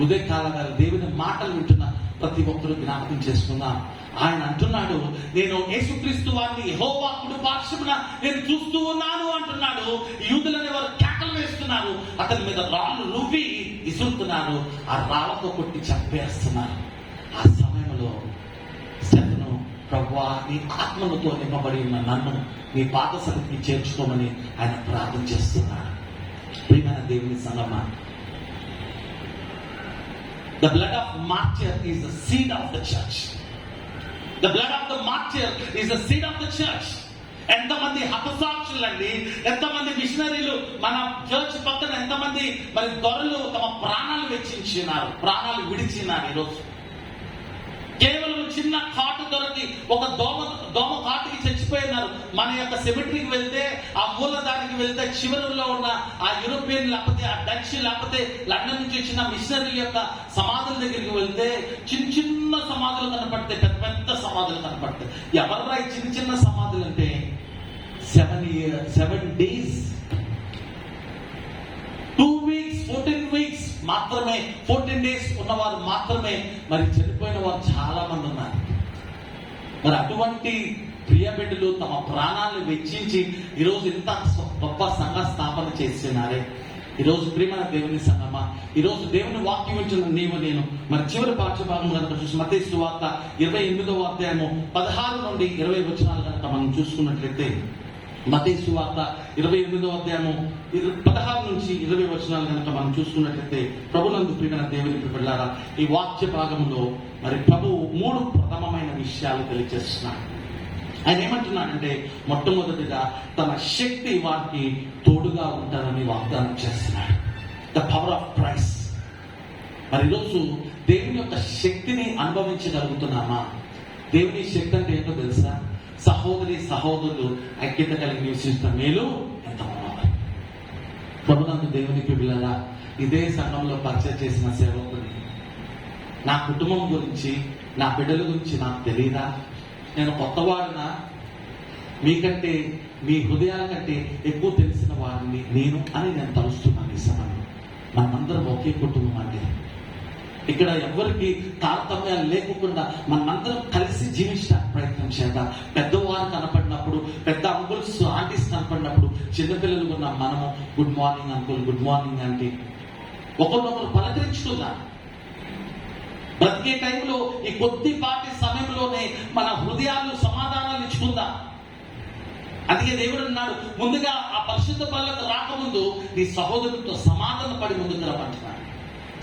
ఉదయకాల దేవుని మాటలు వింటున్న ప్రతి ఒక్కరూ జ్ఞాపకం చేసుకుందాం. ఆయన అంటున్నాడు, నేను యేసుక్రీస్తు వారిని యెహోవా కుడి పార్శ్వమున నేను చూస్తూ ఉన్నాను అంటున్నాడు. యూదులని వారు కేకలు వేస్తున్నారు, అతని మీద రాళ్ళు రువ్వి విసురుతున్నారు, ఆ రాళ్లతో కొట్టి చంపేస్తున్నారు. ఆ సమయంలో స్టెఫెను, ప్రభువా నీ ఆత్మలతో నింపబడి ఉన్న నన్ను నీ పాద సన్నిధికి చేర్చుకోమని ఆయన ప్రార్థన చేస్తున్నాడు. ప్రియమైన దేవుని సంగమా, The blood of martyr is the seed of the church. The blood of the martyr is the seed of the church. ఎంతమంది హతసాక్షులండి, ఎంతమంది మిషనరీలు మన చర్చ్ పక్కన, ఎంతమంది మరి దొరలు తమ ప్రాణాలు వెచ్చించినారు, ప్రాణాలు విడిచినారు. ఈరోజు కేవలం చిన్న కాటు దొరికి ఒక దోమ కాటుకి చచ్చిపోయినారు. మన యొక్క సెమిటరీకి వెళ్తే, ఆ మూలదానికి వెళ్తే, చివరిలో ఉన్న ఆ యూరోపియన్ లేకపోతే ఆ డచ్ లేకపోతే లండన్ నుంచి వచ్చిన మిషనరీ యొక్క సమాధుల దగ్గరికి వెళ్తే చిన్న చిన్న సమాధులు కనపడతాయి, పెద్ద పెద్ద సమాధులు కనపడతాయి. ఎవర్రా ఈ చిన్న చిన్న సమాధులు అంటే 7 days, 2 weeks, 14 weeks మాత్రమే, 14 days ఉన్నవారు మాత్రమే మరి చనిపోయిన వారు చాలా మంది ఉన్నారు. మరి అటువంటి ప్రియ బిడ్డలు తమ ప్రాణాలను వెచ్చించి ఈరోజు ఇంత గొప్ప సంఘ స్థాపన చేస్తున్నారే. ఈరోజు ప్రియమైన దేవుని సంగమా, ఈరోజు దేవుని వాక్యం ఇచ్చిన నీవు నేను మరి చివరి పాఠ్యభాగం కనుక చూసి మత్తయి సువార్త 28వ అధ్యాయము 16 నుండి 20 వచనాలు కనుక మనం చూసుకున్నట్లయితే, మత్తయి సువార్త 28వ అధ్యాయము 16 నుంచి 20 వచనాలు కనుక మనం చూసుకున్నట్లయితే, ప్రభునందు ప్రియమైన దేవుని బిడ్డలారా, ఈ వాక్య భాగంలో మరి ప్రభువు 3 ప్రథమమైన విషయాలు తెలియజేస్తున్నాడు. ఆయన ఏమంటున్నాడంటే, మొట్టమొదటిగా తన శక్తి వారికి తోడుగా ఉంటారని వాగ్దానం చేస్తున్నాడు. The power of price. మరి ఈరోజు దేవుని యొక్క శక్తిని అనుభవించగలుగుతున్నామా? దేవుని శక్తి అంటే ఏంటో తెలుసా? సహోదరి సహోదరులు ఐక్యత కలిగి నివసిస్తున్న మేలు ఎంత ఉన్నది. ప్రభునందు దేవుని బిడ్డలారా, ఇదే సంఘంలో పరిచయం చేసిన సేవకుని నా కుటుంబం గురించి, నా బిడ్డల గురించి నాకు తెలియదా? నేను కొత్తవాడినా? మీకంటే, మీ హృదయాల కంటే ఎక్కువ తెలిసిన వాడిని నేను అని నేను తలుస్తున్నాను. ఈ సమయంలో మనమందరం ఒకే కుటుంబం అంటే ఇక్కడ ఎవరికి తారతమ్యాలు లేకుండా మనమందరం కలిసి జీవించడానికి ప్రయత్నం చేద్దాం. పెద్దవారు కనపడినప్పుడు, పెద్ద అంకుల్స్ ఆంటీస్ కనపడినప్పుడు, చిన్నపిల్లలు ఉన్న మనము good morning uncle, good morning aunty, ఒకరినొకరు పలకరించుకుందాం. బ్రతికే టైంలో ఈ కొద్దిపాటి సమయంలోనే మన హృదయాలు సమాధానాలు ఇచ్చుకుందాం. అందుకే దేవుడు అన్నాడు, ముందుగా ఆ పరిశుద్ధ పనులకు రాకముందు నీ సహోదరులతో సమాధాన పడి ముందుకు రమ్మంటున్నాడు.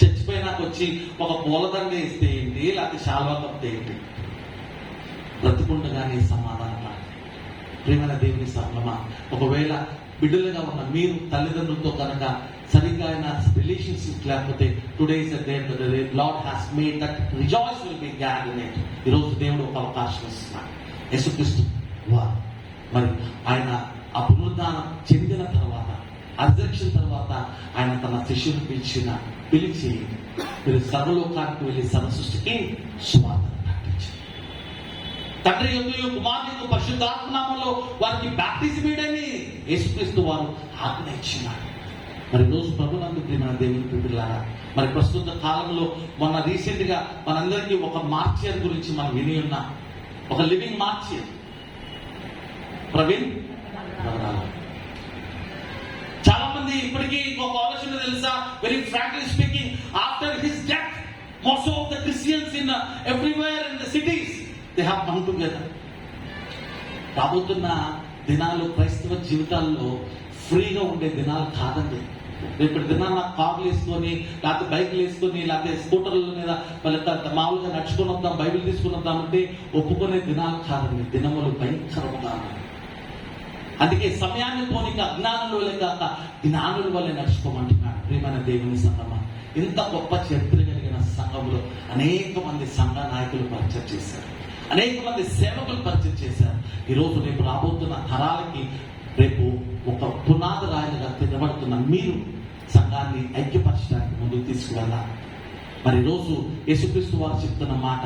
చచ్చిపోయినాక వచ్చి ఒక పూలదండ ఇస్తే ఏంటి, లేకపోతే శాల్వా కప్పితే ఏంటి? బ్రతికుండగానే సమాధానం పడాలి. ప్రియమైన దేవుని సంగమా, ఒకవేళ బిడ్డలుగా ఉన్న మీరు తల్లిదండ్రులతో కనుక సరిగ్గా అయిన రిలేషన్షిప్ లేకపోతే, today is the day lord has made that rejoice will be glad in it. ఈరోజు దేవుడు ఒక అవకాశం ఇస్తున్నాడు. యేసుక్రీస్తు వారు మరి ఆయన ఆ పునరుద్ధానం చెందిన తర్వాత, రిజరెక్షన్ తర్వాత ఆయన తన శిష్యుని పిలిచి మీరు సర్వలోకానికి వెళ్ళి సర్వ సృష్టికి సువార్తను ప్రకటించారు. తండ్రి యందు కుమారుని పరిశుద్ధాత్మ నామములో వారికి బాప్టిజం ఇవ్వడని యేసుక్రీస్తు వారు ఆజ్ఞ ఇచ్చినారు. మరి రోజు ప్రభునందు ప్రియమైన దేవుని బిడ్డలారా, మరి ప్రస్తుత కాలంలో మొన్న రీసెంట్ గా మనందరికీ ఒక మార్చియర్ గురించి మనం విని ఉన్నాం. ఒక లివింగ్ మార్చియర్ ప్రవీణ్ నగరాల. చాలా మంది ఇప్పటికీ ఇంకొక ఆలోచన తెలుసా? Very frankly speaking, after his death most of the Christians in everywhere in the cities they have come together. రాబోతున్న దినాలు క్రైస్తవ జీవితాల్లో ఫ్రీగా ఉండే దినాలు కాదండి. రేపటి దినాలు నాకు కార్లు వేసుకొని, లేకపోతే బైక్లు వేసుకొని, లేకపోతే స్కూటర్ల మీద మామూలుగా నడుచుకొని వద్దాం, బైబిల్ తీసుకుని వద్దామంటే ఒప్పుకునే దినాలు కాదండి. దినములు భయంకరంగా. అందుకే సమయాన్ని పోనిక అజ్ఞానుల వల్లే కాక జ్ఞానుల వల్లే నడుచుకోమంటున్నాడు. ప్రియమైన దేవుని సంఘమా, ఇంత గొప్ప చరిత్ర కలిగిన సంఘంలో అనేక మంది సంఘ నాయకులు పరిచయం చేశారు, అనేక మంది సేవకులు పరిచయం చేశారు. ఈరోజు రేపు రాబోతున్న తరాలకి రేపు ఒక పునాది రాయలుగా తినబడుతున్న మీరు సంఘాన్ని ఐక్యపరచడానికి ముందుకు తీసుకువెళ్ళాలి. మరి ఈరోజు యేసుక్రీస్తు వారు చెప్తున్న మాట,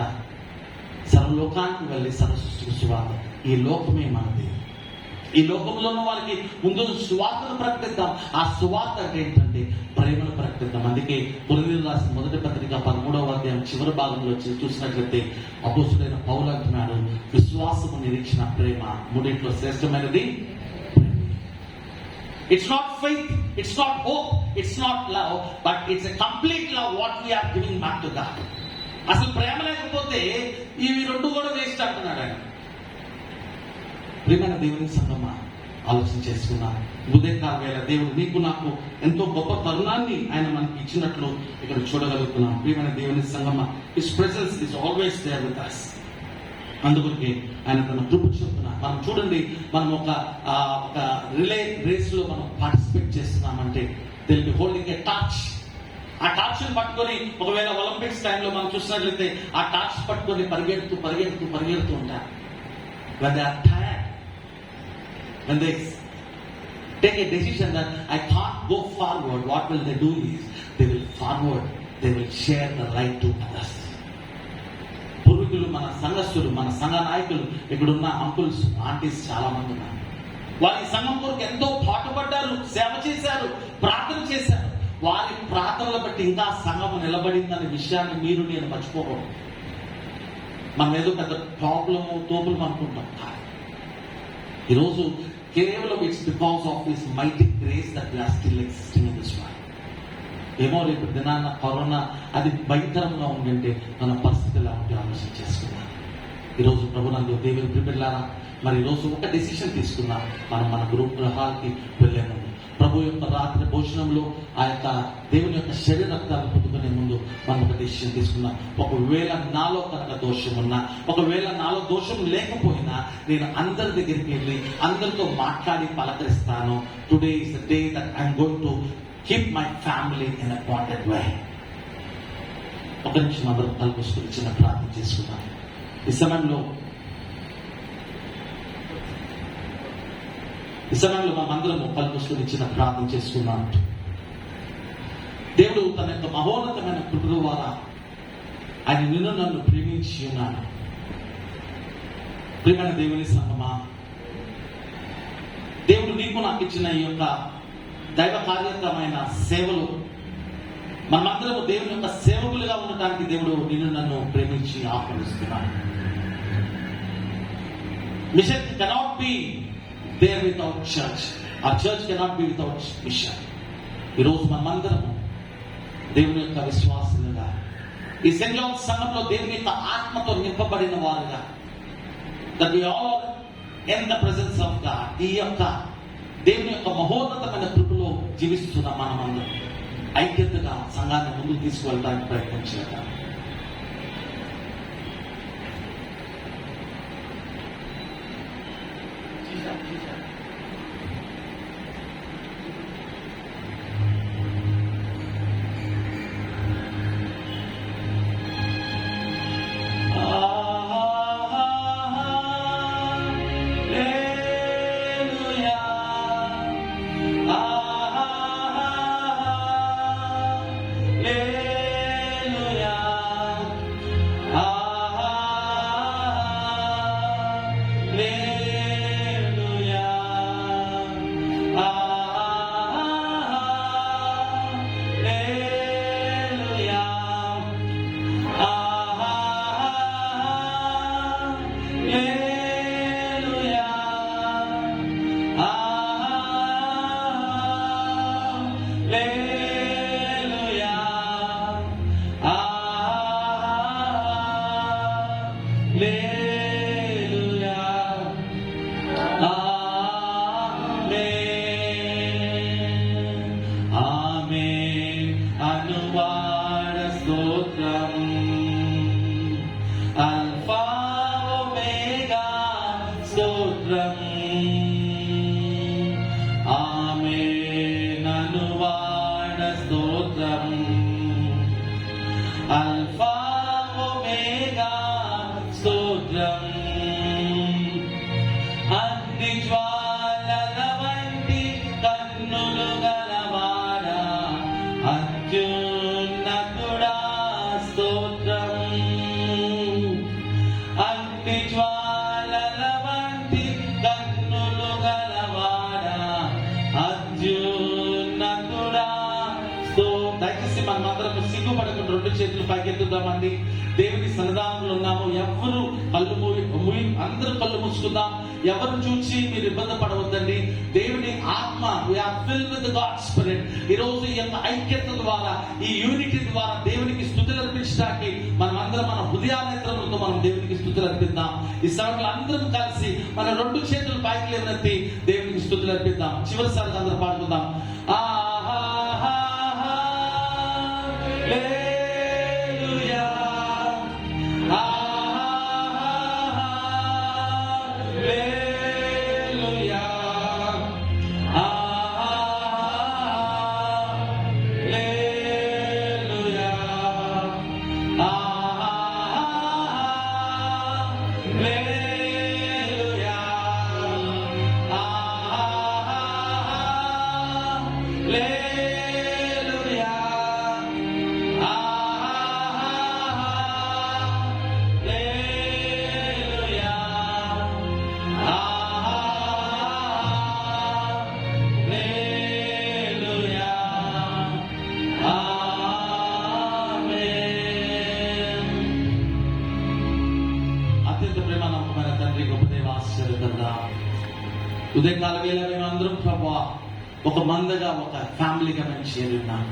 సర్వలోకానికి వెళ్ళి సర్వసృష్టికి సువార్త. ఈ లోకమే మనది. ఈ లోకంలో ఉన్న వారికి ముందు సువార్తను ప్రకటిద్దాం. ఆ సువార్త అంటే ఏంటంటే ప్రేమను ప్రకటిద్దాం. అందుకే కొరింథీయులకు రాసిన మొదటి పత్రిక 13వ అధ్యాయం చివరి భాగంలో చూసినట్లయితే అపోస్తుడైన పౌలు అంటున్నాడు, విశ్వాసము, నిరీక్షణ, ప్రేమ మూడింట్లో శ్రేష్టమైనది. It's not faith, it's not hope, it's not love, but it's a complete love what we are giving back to God. అసలు ప్రేమ లేకపోతే ఇవి రెండు కూడా వేస్ట్ అంటున్నాడు ఆయన. ప్రియమైన దేవుని సంగమా, ఆలోచన చేసుకున్నాను. ఉదయకాల వేళ దేవుడు నీకు నాకు ఎంతో గొప్ప తరుణాన్ని ఆయన మనకి ఇచ్చినట్లు ఇక్కడ చూడగలుగుతున్నాం. ప్రియమైన దేవుని సంగమ, his presence is always there with us. అందుకొరికి ఆయన తన కృప చూపుతున్నా. మనం చూడండి, మనం ఒక రిలే రేస్ లో మనం పార్టిసిపేట్ చేస్తున్నామంటే they will be holding a torch. ఆ టార్చ్ పట్టుకొని, ఒకవేళ ఒలింపిక్స్ టైంలో మనం చూసినట్లయితే ఆ టార్చ్ పట్టుకొని పరిగెడుతూ ఉంటారు. When they are tired, when they take a decision that I can't go forward, what will they do is they will forward, they will share the light to others. పూర్వీకులు, మన సంఘస్థులు, మన సంఘ నాయకులు, ఇక్కడున్న అంకుల్స్, ఆంటీస్ చాలా మంది ఉన్నారు. వారి సంఘం కొరకు ఎంతో పాటుపడ్డారు, సేవ చేశారు, ప్రార్థన చేశారు. వారి ప్రార్థనలు బట్టి ఇంకా సంఘం నిలబడిందనే విషయాన్ని మీరు నేను మర్చిపోకూడదు. మనం ఏదో పెద్ద తోపులు అనుకుంటాం. ఈరోజు కేవలం it's because of this mighty grace that we are still existing in this world. ఏమో రేపు దినాన్న కరోనా అది భయంకరంగా ఉందంటే మన పరిస్థితులు ఉంటే ఆలోచన చేసుకున్నాను. ఈరోజు ప్రభునందు దేవుని ప్రియులారా, మరి ఈరోజు ఒక డెసిషన్ తీసుకున్నా. మనం మన గృహాలకి వెళ్ళే ముందు, ప్రభు యొక్క రాత్రి భోజనంలో ఆ యొక్క దేవుని యొక్క శరీర రక్తాలను పొందుకునే ముందు మనం ఒక డెసిషన్ తీసుకున్నాం. ఒకవేళ నాలో కనుక దోషం ఉన్నా, ఒకవేళ నాలో దోషం లేకపోయినా, నేను అందరి దగ్గరికి వెళ్ళి అందరితో మాట్లాడి పలకరిస్తాను. Today is the day that I'm going to keep my family in a pointed way. ఒక నిమిషం అందరూ తలపోసుకుని చిన్న ప్రార్థన చేసుకున్నాం. ఈ సమయంలో మనమందరము కల్పొసుకుని చిన్న ప్రార్థన చేసుకున్నాం. దేవుడు తన యొక్క మహోన్నతమైన కృప ద్వారా ఆయన నిన్ను నన్ను ప్రేమించి ఉన్నాడు. ప్రియమైన దేవుని సంగమా, దేవుడు నీకు నాకు ఇచ్చిన ఈ యొక్క దైవ కార్యక్రమైన సేవలు, మనమందరము దేవుని యొక్క సేవకులుగా ఉండటానికి దేవుడు నిన్ను నన్ను ప్రేమించి ఆహ్వానిస్తున్నాడు. Mission cannot be there without church. Our church cannot be without mission. ఈరోజు మనమందరము దేవుని యొక్క విశ్వాసులుగా, ఈ సెయింట్ జాన్ సంఘంలో దేవుని యొక్క ఆత్మతో నింపబడిన వారుగా, that we all in the presence of God, ఈ యొక్క దేవుని యొక్క మహోన్నతమైన కృపలో జీవిస్తున్న మనమందరం ఐక్యతగా సంఘాన్ని ముందుకు తీసుకువెళ్ళడానికి ప్రయత్నం చేద్దాం. సిగ్గుపడకుండా రెండు చేతులు పైకెత్తుదామండి. దేవుని సన్నిధానంలో ఉన్నాము. ఎవరు కళ్ళు మూయి అందరూ కళ్ళు మూసుకుందాం. ఎవరు చూసి మీరు ఇబ్బంది పడవద్దండి. దేవుని ఆత్మ, we are filled with God's Spirit. ఈ రోజు ఈ యొక్క ఐక్యత ద్వారా, ఈ యూనిటీ ద్వారా దేవునికి స్తుతులు అర్పించడానికి మనం అందరం మన హృదయానేత్రములతో మనం దేవునికి స్తుతులు అర్పిద్దాం. ఈ సమయంలో అందరం కలిసి మన రెండు చేతులు పైకి లేవనెత్తి దేవునికి స్తుతులు అర్పిద్దాం. చివరిసారి అందరూ పాడుకుందాం. ఉదయకాల వేళ మేమందరం ప్రభువా ఒక మందగా ఒక ఫ్యామిలీగా మేము చేరున్నాం.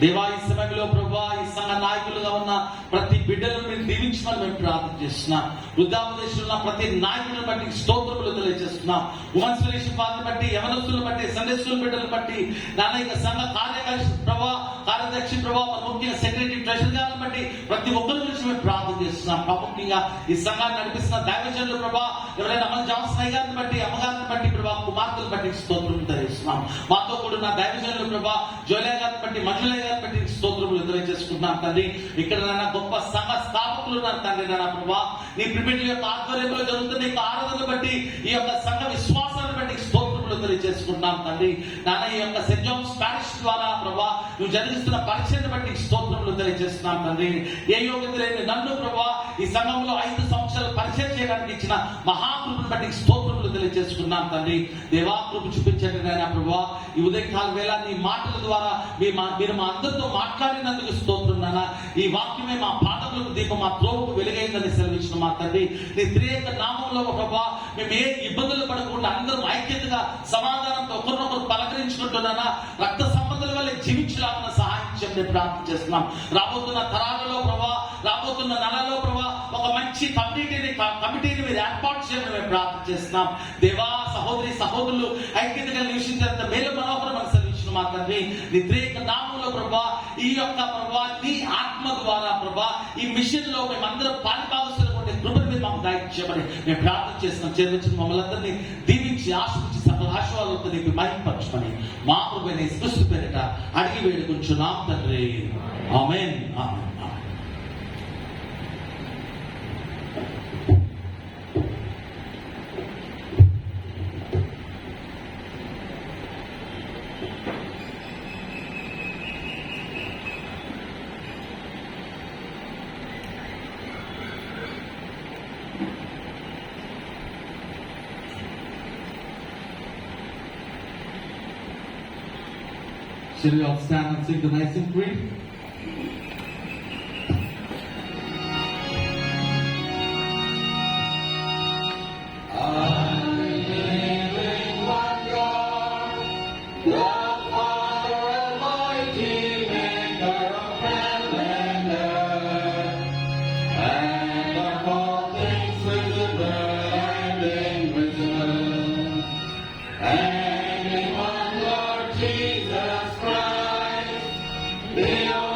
దేవా ఈ సమయంలో ప్రభువా ఈ సంఘ నాయకులుగా ఉన్న ప్రతి బిడ్డలను మీరు దీవించమని మేము ప్రార్థన చేస్తున్నాం. వృద్ధాపదేశంలో ఉన్న ప్రతి నాయకులను బట్టి స్తోత్రములు తెలియజేస్తున్నాం. ఉమెన్స్ రిలేషన్ వారిని బట్టి, యవనస్తులను బట్టి, సండే స్కూల్ బిడ్డలను బట్టి, నాన్న సంఘ కార్యదర్శి ప్రభావ, కార్యదర్శి ప్రభావ, ముఖ్యంగా సెక్రటరీ ట్రెజరీ గారిని బట్టి ప్రతి ఒక్కరి గురించి మేము ప్రార్థన చేస్తున్నాం. ప్రాముఖ్యంగా ఈ సంఘాన్ని నడిపిస్తున్న దైవజనులు ప్రభా, ఎవరైనా అమలు జాన్సన్ గారిని బట్టి, అమ్మగారిని బట్టి ప్రభా, కుమార్తెను బట్టి స్తోత్రం తెలియజేస్తున్నాం. మాతో కూడా నా దైవజనులు ప్రభా, జోలే గారిని బట్టి, మంజులే గారిని బట్టి స్తోత్రములు తెలియజేసుకుంటున్నాం తండ్రి. ఇక్కడ నాన్న గొప్ప సంఘ స్థాపకులు ఉన్నారు తండ్రి. నాన్న ప్రభా, నీ ప్రిపేర్ యొక్క ఆధ్వర్యంలో జరుగుతున్న ఈ ఆరాధన బట్టి, ఈ యొక్క సంఘ విశ్వాసాన్ని బట్టి స్తోత్రములు తెలియజేసుకుంటున్నాం తండ్రి. నాన్న ఈ యొక్క సెయింట్ జాన్స్ పారిష్ ద్వారా ప్రభా నువ్వు జరిగిస్తున్న పరిచయాన్ని బట్టి స్తోత్రములు తెలియజేస్తున్నాం తండ్రి. ఏ యోగ్యత లేని నన్ను ప్రభా ఈ సంఘంలో 5 సంవత్సరాలు పరిచయం చేయడానికి ఇచ్చిన మహాకృపను బట్టి స్తోత్రములు తెలియజేసుకున్నాం తండ్రి. దేవాకృప చూపించండి నాయన ప్రభా. ఈ ఉదయకాల వేళ నీ మాటల ద్వారా మీరు మా అందరితో మాట్లాడినందుకు స్తోత్రం నాన్న. ఈ వాక్యమే మా పాదములకు దీపం, మా త్రోవకు వెలుగైందని సెలవించిన మా తండ్రి. నీ త్రియేక నామంలో ప్రభా మేము ఏ ఇబ్బందులు పడకుండా అందరం ఐక్యతగా సమాధానంతో ఒకరినొకరు పలకరించుకుంటున్నానా రక్త సంబంధాల వల్ల జీవించలాగిన సహాయం చేయమని ప్రార్థన చేస్తున్నాం. రాబోతున్న తరాలలో ప్రభా, రాబోతున్న నెలలో ప్రభా ఒక మంచి కమిటీని మీరు ఏర్పాటు చేయమని మేము ప్రార్థన చేస్తున్నాం. దేవా సహోదరి సహోదరులు ఐక్యతగా నివసించేంత మేలు మనోహరం సెలవించిన మా తండ్రి. నీ త్రియేక నామంలో ప్రభా ఈ యొక్క ప్రభా నీ ఆత్మ ద్వారా ప్రభా ఈ మిషన్ లో మేమందరం పాలిభాగస్తులు ఉండే కృపను మీరు మాకు దయచేయమని మేము ప్రార్థన చేస్తున్నాం. చేర్చిన మమ్మల్ని అందరినీ దీవించి ఆశించి సకల ఆశీర్వాదాలతో నీకు మహిమపరచమని మా ప్రభువైన యేసుక్రీస్తు పేరిట అడిగి వేడుకుంటున్నాం తండ్రి. ఆమేన్. ఆమేన్. Shall we all stand and sing the Nicene Creed? They are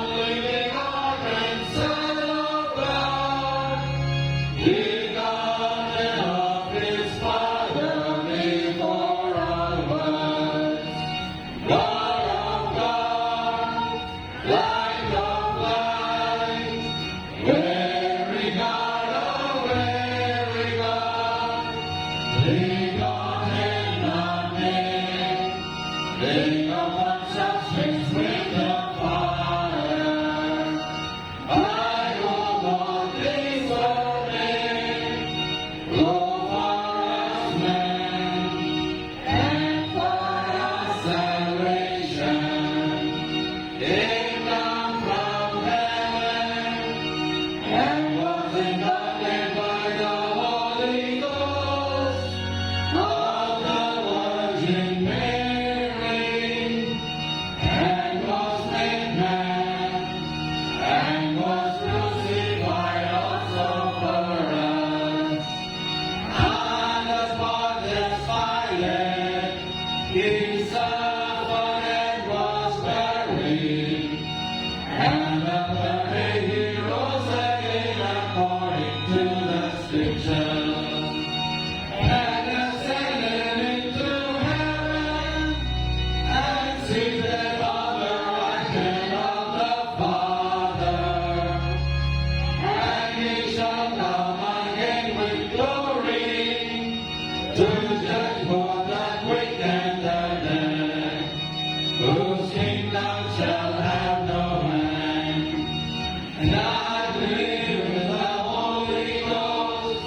And I believe in the Holy Ghost,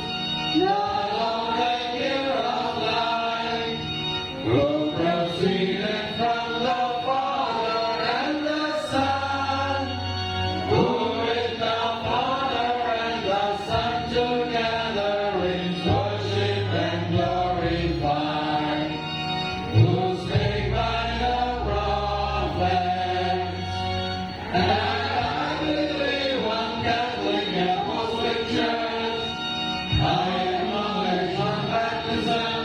the Lord and giver of life, who proceeded from the Father and the Son, who with the Father and the Son together is worshipped and glorified, who spake by the prophets. And I believe one Catholic and Apostolic Church, I acknowledge one baptism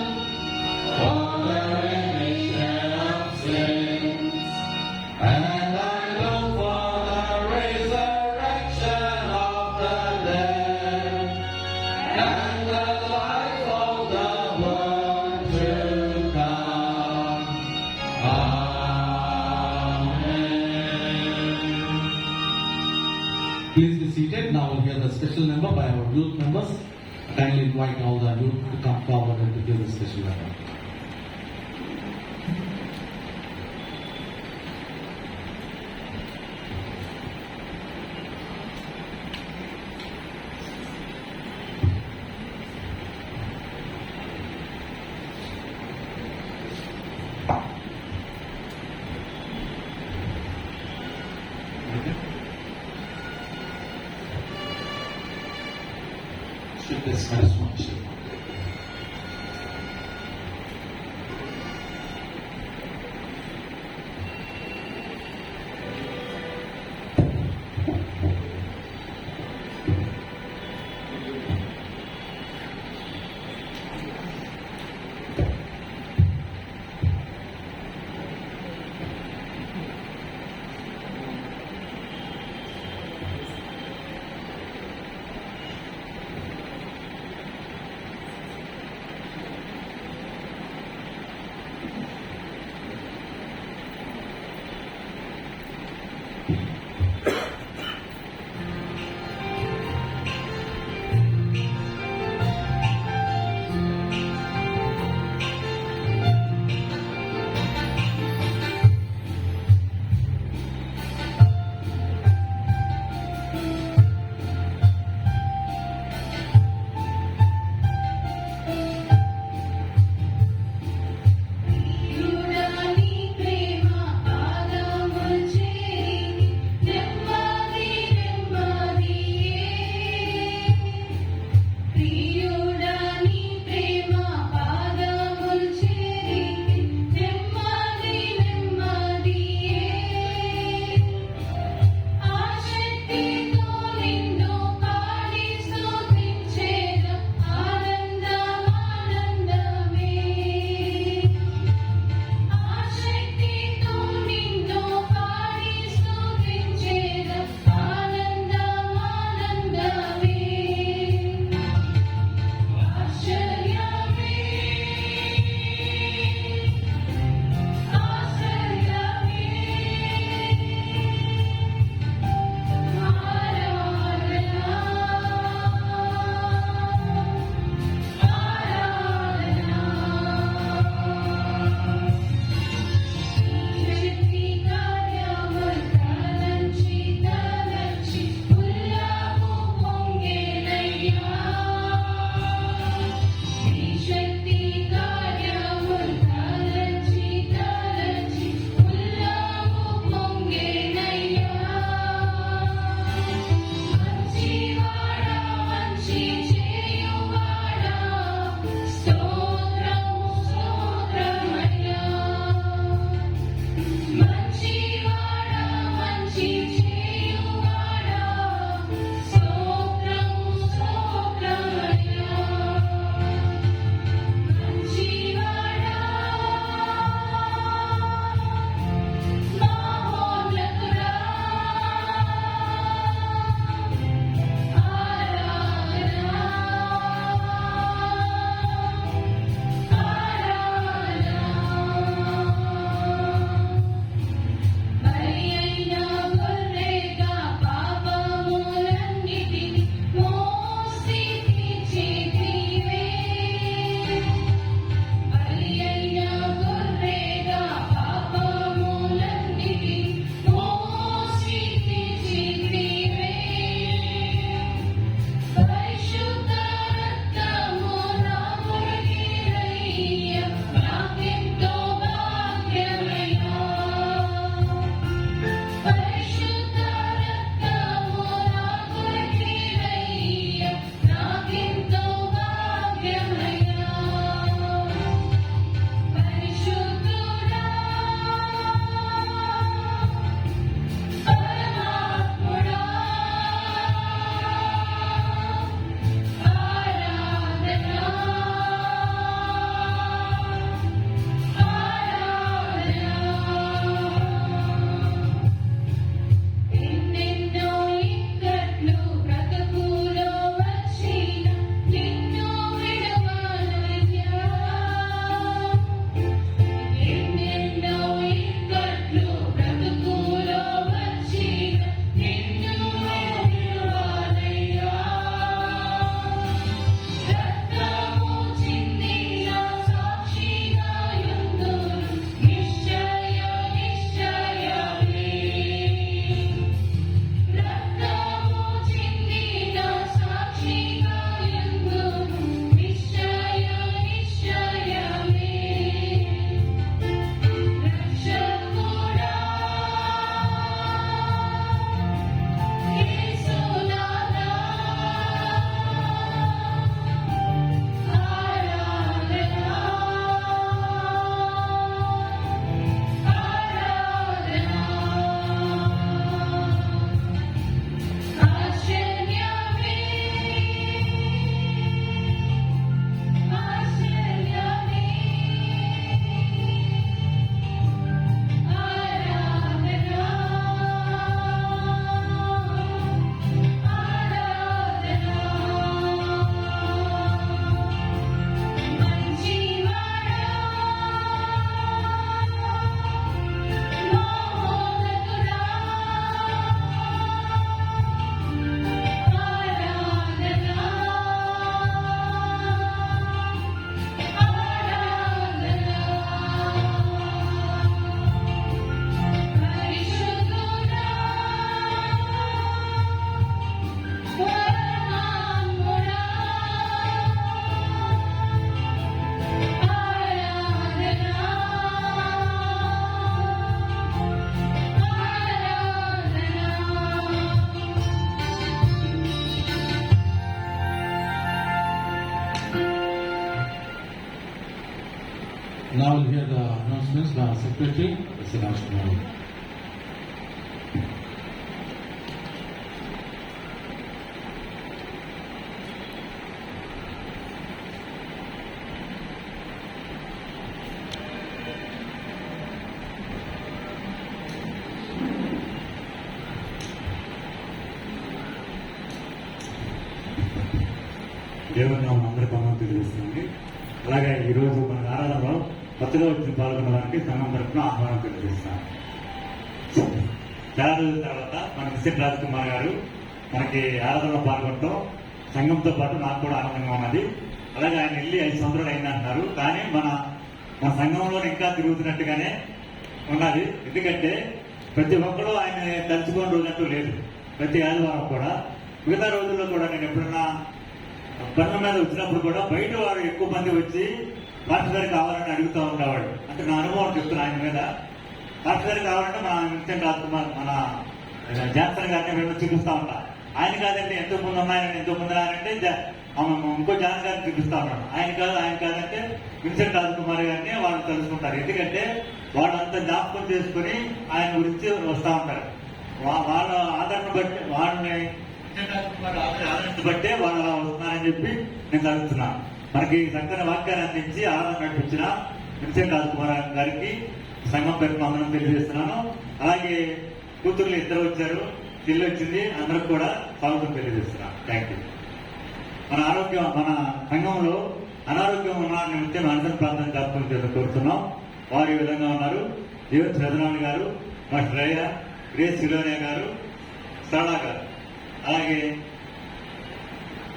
for the remission of sins, and I look for the resurrection of the dead and the life of the world to come. Amen. Please be seated. Now we'll hear the special number by our youth members. Kindly invite all the youth to come forward and to give the special number. Should this response? Now we'll hear the announcements by our secretary, Mr. Rajkumar. దేవుని నామం అందరికీ వందనాలు తెలియజేస్తుంది. అలాగే ఈరోజు మన ఆరాధనలో కొత్తగా వచ్చి పాల్గొనడానికి సంఘం తరఫున ఆహ్వానం తెలియజేస్తున్నాను. చాలా రోజుల తర్వాత మన మిస్టర్ రాజకుమార్ గారు మనకి ఆరాధనలో పాల్గొనడం సంఘంతో పాటు నాకు కూడా ఆనందంగా ఉన్నది. అలాగే ఆయన వెళ్ళి 5 సంవత్సరాలు అయింది అంటున్నారు, కానీ మన సంఘంలో ఇంకా తిరుగుతున్నట్టుగానే ఉన్నది. ఎందుకంటే ప్రతి ఒక్కరూ ఆయన తలుచుకోని రోజంటూ లేదు. ప్రతి ఆదివారం కూడా, మిగతా రోజుల్లో కూడా నేను ఎప్పుడన్నా పనుల మీద వచ్చినప్పుడు కూడా బయట వారు ఎక్కువ మంది వచ్చి పాస్టర్ గారికి కావాలని అడుగుతూ ఉండేవాడు. అంటే నా అనుభవం చెప్తున్నా ఆయన మీద. పాస్టర్ గారికి కావాలంటే మన మిస్టర్ రాజకుమార్, మన జాన్సన్ గారిని మేము చూపిస్తా ఉంటా. ఆయన కాదంటే ఎంతో మంది ఉన్నాయని, ఎంతో మంది ఉన్నారంటే ఇంకో జాన్ గారిని చూపిస్తా ఉన్నాడు. ఆయన కాదంటే విన్సెంట్ రాజకుమార్ గారిని వాళ్ళు తెలుసుకుంటారు. ఎందుకంటే వాళ్ళంతా జ్ఞాపకం చేసుకుని ఆయన గురించి వస్తూ ఉంటారు. వాళ్ళ ఆదరణ బట్టి, వాళ్ళని ఆదరణ బట్టే వాళ్ళు అలా వస్తున్నారని చెప్పి నేను తలుస్తున్నాను. మనకి చక్కని వాక్యాన్ని అందించి ఆదరణ నడిపించిన విన్సెంట్ రాజకుమార్ గారికి సంఘం తరఫున అందరం తెలియజేస్తున్నాను. అలాగే కూతుర్లు 2 వచ్చారు, చెల్లి వచ్చింది, అందరికి కూడా స్వాగతం తెలియజేస్తున్నాను. Thank you. మన సంఘంలో అనారోగ్యం ఉన్న నిమిత్తం అందరం ప్రార్థన చేస్తామని కోరుతున్నాం. వారు ఈ విధంగా ఉన్నారు: జీవన్ చంద్రనాథ్ గారు, మా శ్రేయ, గ్రేస్ సిలోనియా గారు, సరళ గారు, అలాగే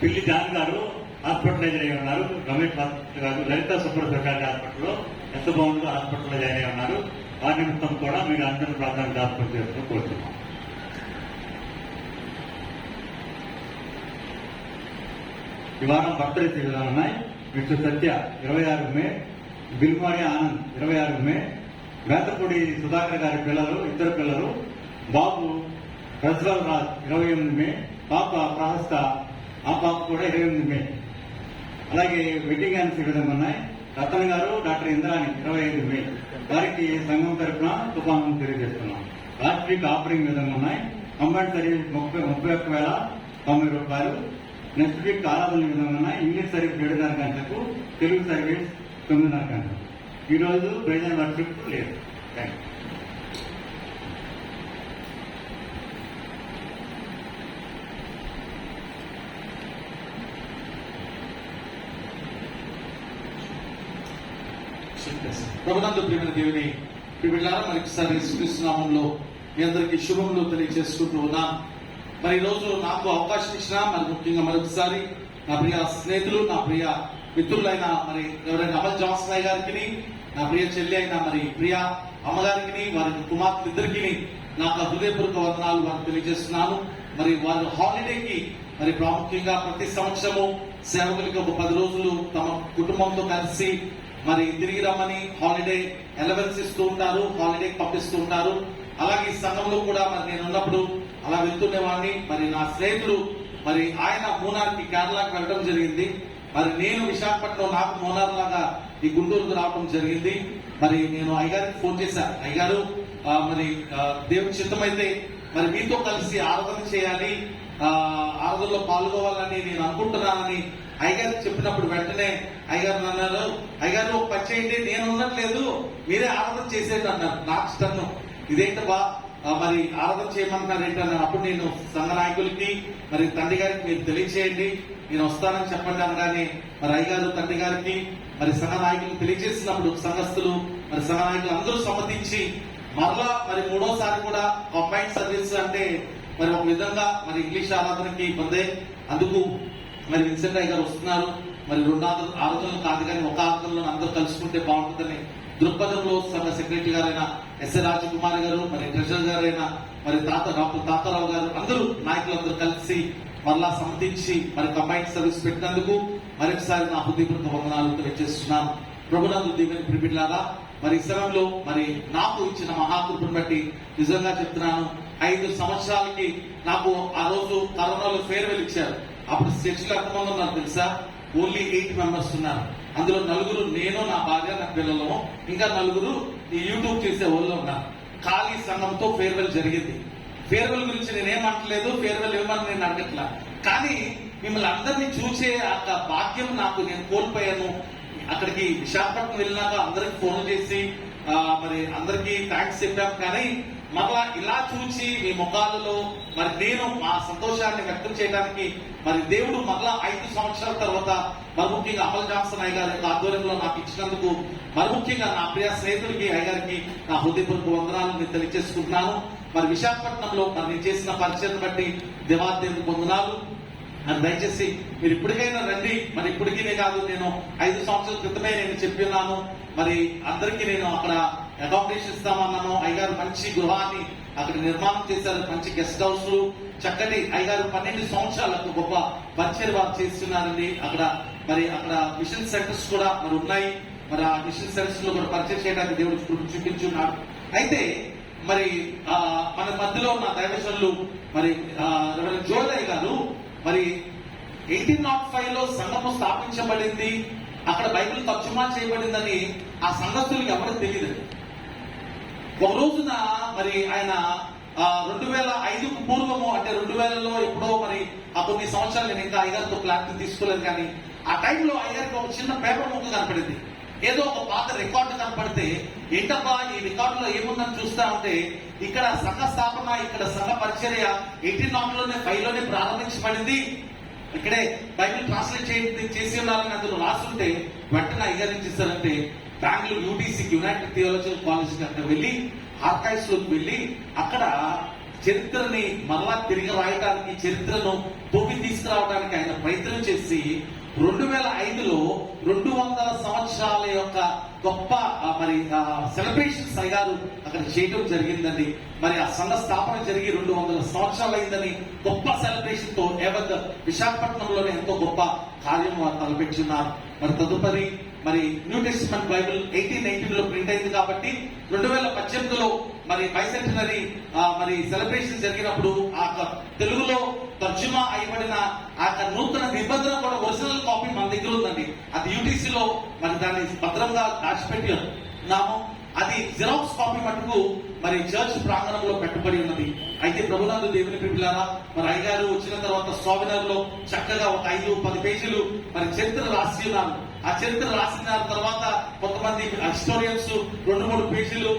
పిల్లి జాన్ గారు హాస్పిటలైజ్ అయి ఉన్నారు. రమేష్ గారు లలిత సూపర్ స్పెషాలిటీ హాస్పిటల్లో ఎంత బాగుందో హాస్పిటల్లో జాయిన్ అయి ఉన్నారు. వారి నిమిత్తం కూడా మీరు అందరూ ప్రార్థన జ్ఞాపకం చేసుకుని కోరుతున్నాం. ఈ వారం బర్త్డేస్ ఈ విధాలు ఉన్నాయి. మిస్టర్ సత్య 26 మే, బిల్మారి ఆనంద్ 26 మే, వేతపూడి సుధాకర్ గారి పిల్లలు 2 పిల్లలు, బాబు ప్రజ్వల్ రాజ్ 28 మే, పాప ప్రహస్త, ఆ పాప కూడా 28 మే. అలాగే వెడ్డింగ్ యాన్స్ ఈ విధంగా ఉన్నాయి. రతన్ గారు, డాక్టర్ ఇంద్రాని 25 మే. వారికి సంఘం తరఫున శుభాకాంక్షలు తెలియజేస్తున్నాం. లాస్ట్ వీక్ ఆఫరింగ్ విధంగా ఉన్నాయి. కంబైన్డ్ సర్వీస్ 31,090 రూపాయలు. నెక్స్ట్ వీక్ ఆరాధన విధంగా ఉన్నాయి. ఇంగ్లీష్ సర్వీస్ 7:30 గంటలకు, తెలుగు సర్వీస్ 9:30 గంటలకు. ఈ రోజు ప్రెజెంట్ వర్షిప్ లేదు. Thank you. ప్రభునందు ప్రియమైన దేవుని బిడ్డలారా, మరొకసారి యేసుక్రీస్తు నామములో మీ అందరికీ శుభములు తెలియజేసుకుంటూ ఉన్నాను. మరి ఈరోజు నాకు అవకాశం ఇచ్చిన, మరి ముఖ్యంగా మరొకసారి నా ప్రియ స్నేహితులు, నా ప్రియ మిత్రులైన మరి ఎవరైనా అమల్ జాన్సన్ గారికి, నా ప్రియ చెల్లి అయిన మరి ప్రియ అమ్మగారికి, వారి కుమార్తెలిద్దరికి నాకు హృదయపూర్వక వందనాలు వారికి తెలియజేస్తున్నాను. మరి వారి హాలిడేకి మరి ప్రాముఖ్యంగా ప్రతి సంవత్సరము సేవకులకి ఒక 10 రోజులు తమ కుటుంబంతో కలిసి మరి తిరిగి రమ్మని హాలిడే అలవెన్స్ ఇస్తూ ఉంటారు, హాలిడే పంపిస్తూ ఉంటారు. అలాగే ఈ సంఘంలో కూడా మరి నేను ఉన్నప్పుడు అలా వెళ్తుండేవాడిని. మరి నా స్నేహితుడు మరి ఆయన మూనార్కి, కేరళకి వెళ్ళడం జరిగింది. మరి నేను విశాఖపట్నం, నాకు మూనార్ లాగా ఈ గుంటూరుకు రావడం జరిగింది. మరి నేను అయ్యగారికి ఫోన్ చేశా, అయ్యగారు మరి దేవుని చిత్తమైతే మరి మీతో కలిసి ఆరాధన చేయాలి, ఆరాధనలో పాల్గొవాలని నేను అనుకుంటున్నానని అయ్యగారికి చెప్పినప్పుడు వెంటనే అయ్యగారు అన్నారు, అయ్యగారు ఒక పని చేయండి, నేను ఉన్నట్లేదు, మీరే ఆరాధన చేసేది అన్నారు. నాకు ఇష్టం ఇదేంటబ్బా, మరి ఆరాధన చేయమంటున్నారు ఏంటన్నారు. అప్పుడు నేను సంఘ నాయకులకి మరి తండ్రి గారికి మీరు తెలియచేయండి, నేను వస్తానని చెప్పండి అనగానే మరి అయ్యగారు తండ్రి గారికి మరి సంఘ నాయకులు తెలియజేసినప్పుడు సంఘస్థులు మరి సంఘ నాయకులు అందరూ సమ్మతించి మరలా మరి 3వసారి కూడా కంబైన్డ్ సర్వీస్ అంటే మరి ఒక విధంగా మరి ఇంగ్లీష్ ఆరాధనకి పొందే అందుకు మరి విన్సెంట్ అయ్య గారు వస్తున్నారు. మరి 2 ఆరాధనలు కాదు కానీ ఒక ఆరాధనలో అందరూ కలుసుకుంటే బాగుంటుందని దృక్పథంలో సంఘ సెక్రటరీ గారైన ఎస్ఏ రాజకుమారి గారు, మరి ట్రెజరర్ గారైన మరి డాక్టర్ తాతారావు గారు, అందరూ నాయకులందరూ కలిసి మరలా సమ్మతించి మరి కంబైన్డ్ సర్వీస్ పెట్టినందుకు మరొకసారి నా హృదయపూర్వక వందనాలు తెలియజేస్తున్నాను. ప్రభునందు దీవెన ప్రియులారా, మరి ఈ సమయంలో మరి నాకు ఇచ్చిన మహాకృపను బట్టి నిజంగా చెప్తున్నాను. 5 సంవత్సరాలకి నాకు ఆ రోజు కరోనాలో ఫేర్వెల్ ఇచ్చారు. అప్పుడు చర్చిలో ఎంతమంది ఉన్నారు తెలుసా? ఓన్లీ 8 మెంబర్స్ ఉన్నారు. అందులో నలుగురు నేను, నా భార్య, నా పిల్లలము, ఇంకా నలుగురు ఈ యూట్యూబ్ చేసే వాళ్ళు ఉన్నారు. ఖాళీ సంఘంతో ఫేర్వెల్ జరిగింది. ఫేర్వెల్ గురించి నేనేమంటలేదు, ఫేర్వెల్ ఇవ్వమని నేను అడగట్లా. కానీ మిమ్మల్ని అందరినీ చూసే ఆ భాగ్యం నాకు నేను కోల్పోయాను. అక్కడికి విశాఖపట్నం వెళ్ళినాక అందరికి ఫోన్ చేసి మరి అందరికి థ్యాంక్స్ చెప్పాం. కానీ మరలా ఇలా చూసి మీ ముఖాలలో మరి నేను మా సంతోషాన్ని వ్యక్తం చేయడానికి మరి దేవుడు మరలా 5 సంవత్సరాల తర్వాత మరి ముఖ్యంగా అమల్ జాన్సన్ అయ్య గారి యొక్క ఆధ్వర్యంలో నాకు ఇచ్చినందుకు మరి ముఖ్యంగా నా ప్రియ స్నేహితుడికి అయ్య గారికి నా హృదయపూర్వక వందనాలను తెలియజేసుకుంటున్నాను. మరి విశాఖపట్నంలో మరి నేను చేసిన పరిచయం బట్టి దేవాదేవునికి వందనాలు. అని దయచేసి మీరు ఇప్పటికైనా రండి. మరి ఇప్పటికీనే కాదు, నేను 5 సంవత్సరాల క్రితమే నేను చెప్పిన్నాను. మరి అందరికీ నేను అక్కడ అకామిడేషన్ ఇస్తామన్నాను. అయ్యగారు మంచి గృహాన్ని అక్కడ నిర్మాణం చేశారు, మంచి గెస్ట్ హౌస్, చక్కటి అయ్యగారు 12 సంవత్సరాలకు గొప్ప పరిచయం వారు చేస్తున్నారండి. అక్కడ మిషన్ సెంటర్స్ కూడా మరి ఉన్నాయి. మరి ఆ మిషన్ సెంటర్స్ లో కూడా పరిచయం చేయడానికి దేవుడు చూపించున్నాడు. అయితే మరి మన మధ్యలో ఉన్న దైవజనులు మరి జోలయ్య గారు మరి 1805 లో సంఘము స్థాపించబడింది, అక్కడ బైబిల్ తర్జుమా చేయబడిందని ఆ సంఘస్థులకు ఎవరికి తెలియదు. ఒక రోజున మరి ఆయన 2005కు పూర్వము, అంటే 2000లో ఎప్పుడో మరి ఆ కొన్ని సంవత్సరాలు నేను ఇంకా అయ్యగారితో క్లారిటీ తీసుకోలేదు. కానీ ఆ టైంలో అయ్యగారికి ఒక చిన్న పేపర్ ముక్క కనపడింది. ఏదో ఒక పాత రికార్డు కనపడితే ఏంటబ్బా ఈ రికార్డులో ఏముందని చూస్తా ఉంటే ఇక్కడ సంఘ స్థాపన, ఇక్కడ సంఘ పరిచర్య 1805లోనే ప్రారంభించబడింది. ఇక్కడే బైబిల్ ట్రాన్స్లేట్ చేసి ఉండాలని అందులో రాసుంటే వెంటనే అయ్యారు ఏం చేశారంటే బెంగళూరు యూటీసీకి, యునైటెడ్ థియాలజికల్ కాలేజ్కి అక్కడ వెళ్ళి ఆర్కైవ్స్ లోకి వెళ్ళి అక్కడ చరిత్రని మరలా తిరిగి రాయడానికి, చరిత్రను తోపి తీసుకురావడానికి ఆయన ప్రయత్నం చేసి 2005లో 200 సంవత్సరాల యొక్క గొప్ప మరి సెలబ్రేషన్స్ అయ్యారు అక్కడ చేయడం జరిగిందండి. మరి ఆ సంఘ స్థాపన జరిగి 200 సంవత్సరాలు అయిందని గొప్ప సెలబ్రేషన్ తో విశాఖపట్నంలోనే ఎంతో గొప్ప కార్యం వారు తలపెట్టున్నారు. మరి తదుపరి మరి న్యూ టెస్టిమెంట్ బైబిల్ 1819లో ప్రింట్ అయింది కాబట్టి 2018లో మరి బైసెంటనరీ మరి సెలబ్రేషన్ జరిగినప్పుడు ఆ తెలుగులో తర్జుమా అయిబడిన ఆ నూతన నిబంధన కూడా ఒరిజినల్ కాపీ మన దగ్గర ఉందండి. అది యూటీసీలో మరి దాన్ని భద్రంగా దాచిపెట్టి ఉన్నాము. అది జిరాక్స్ కాపీ మటుకు మరి చర్చ్ ప్రాంగణంలో పెట్టబడి ఉన్నది. అయితే ప్రభునందు దేవుని పిల్లలారా, మరి అయ్యగారు వచ్చిన తర్వాత సోవినర్ లో చక్కగా ఒక 5-10 పేజీలు మరి చరిత్ర రాసి ఉన్నారు. ఆ చరిత్ర రాసిన తర్వాత కొంతమంది హిస్టోరియన్స్ 2-3 పేజీలు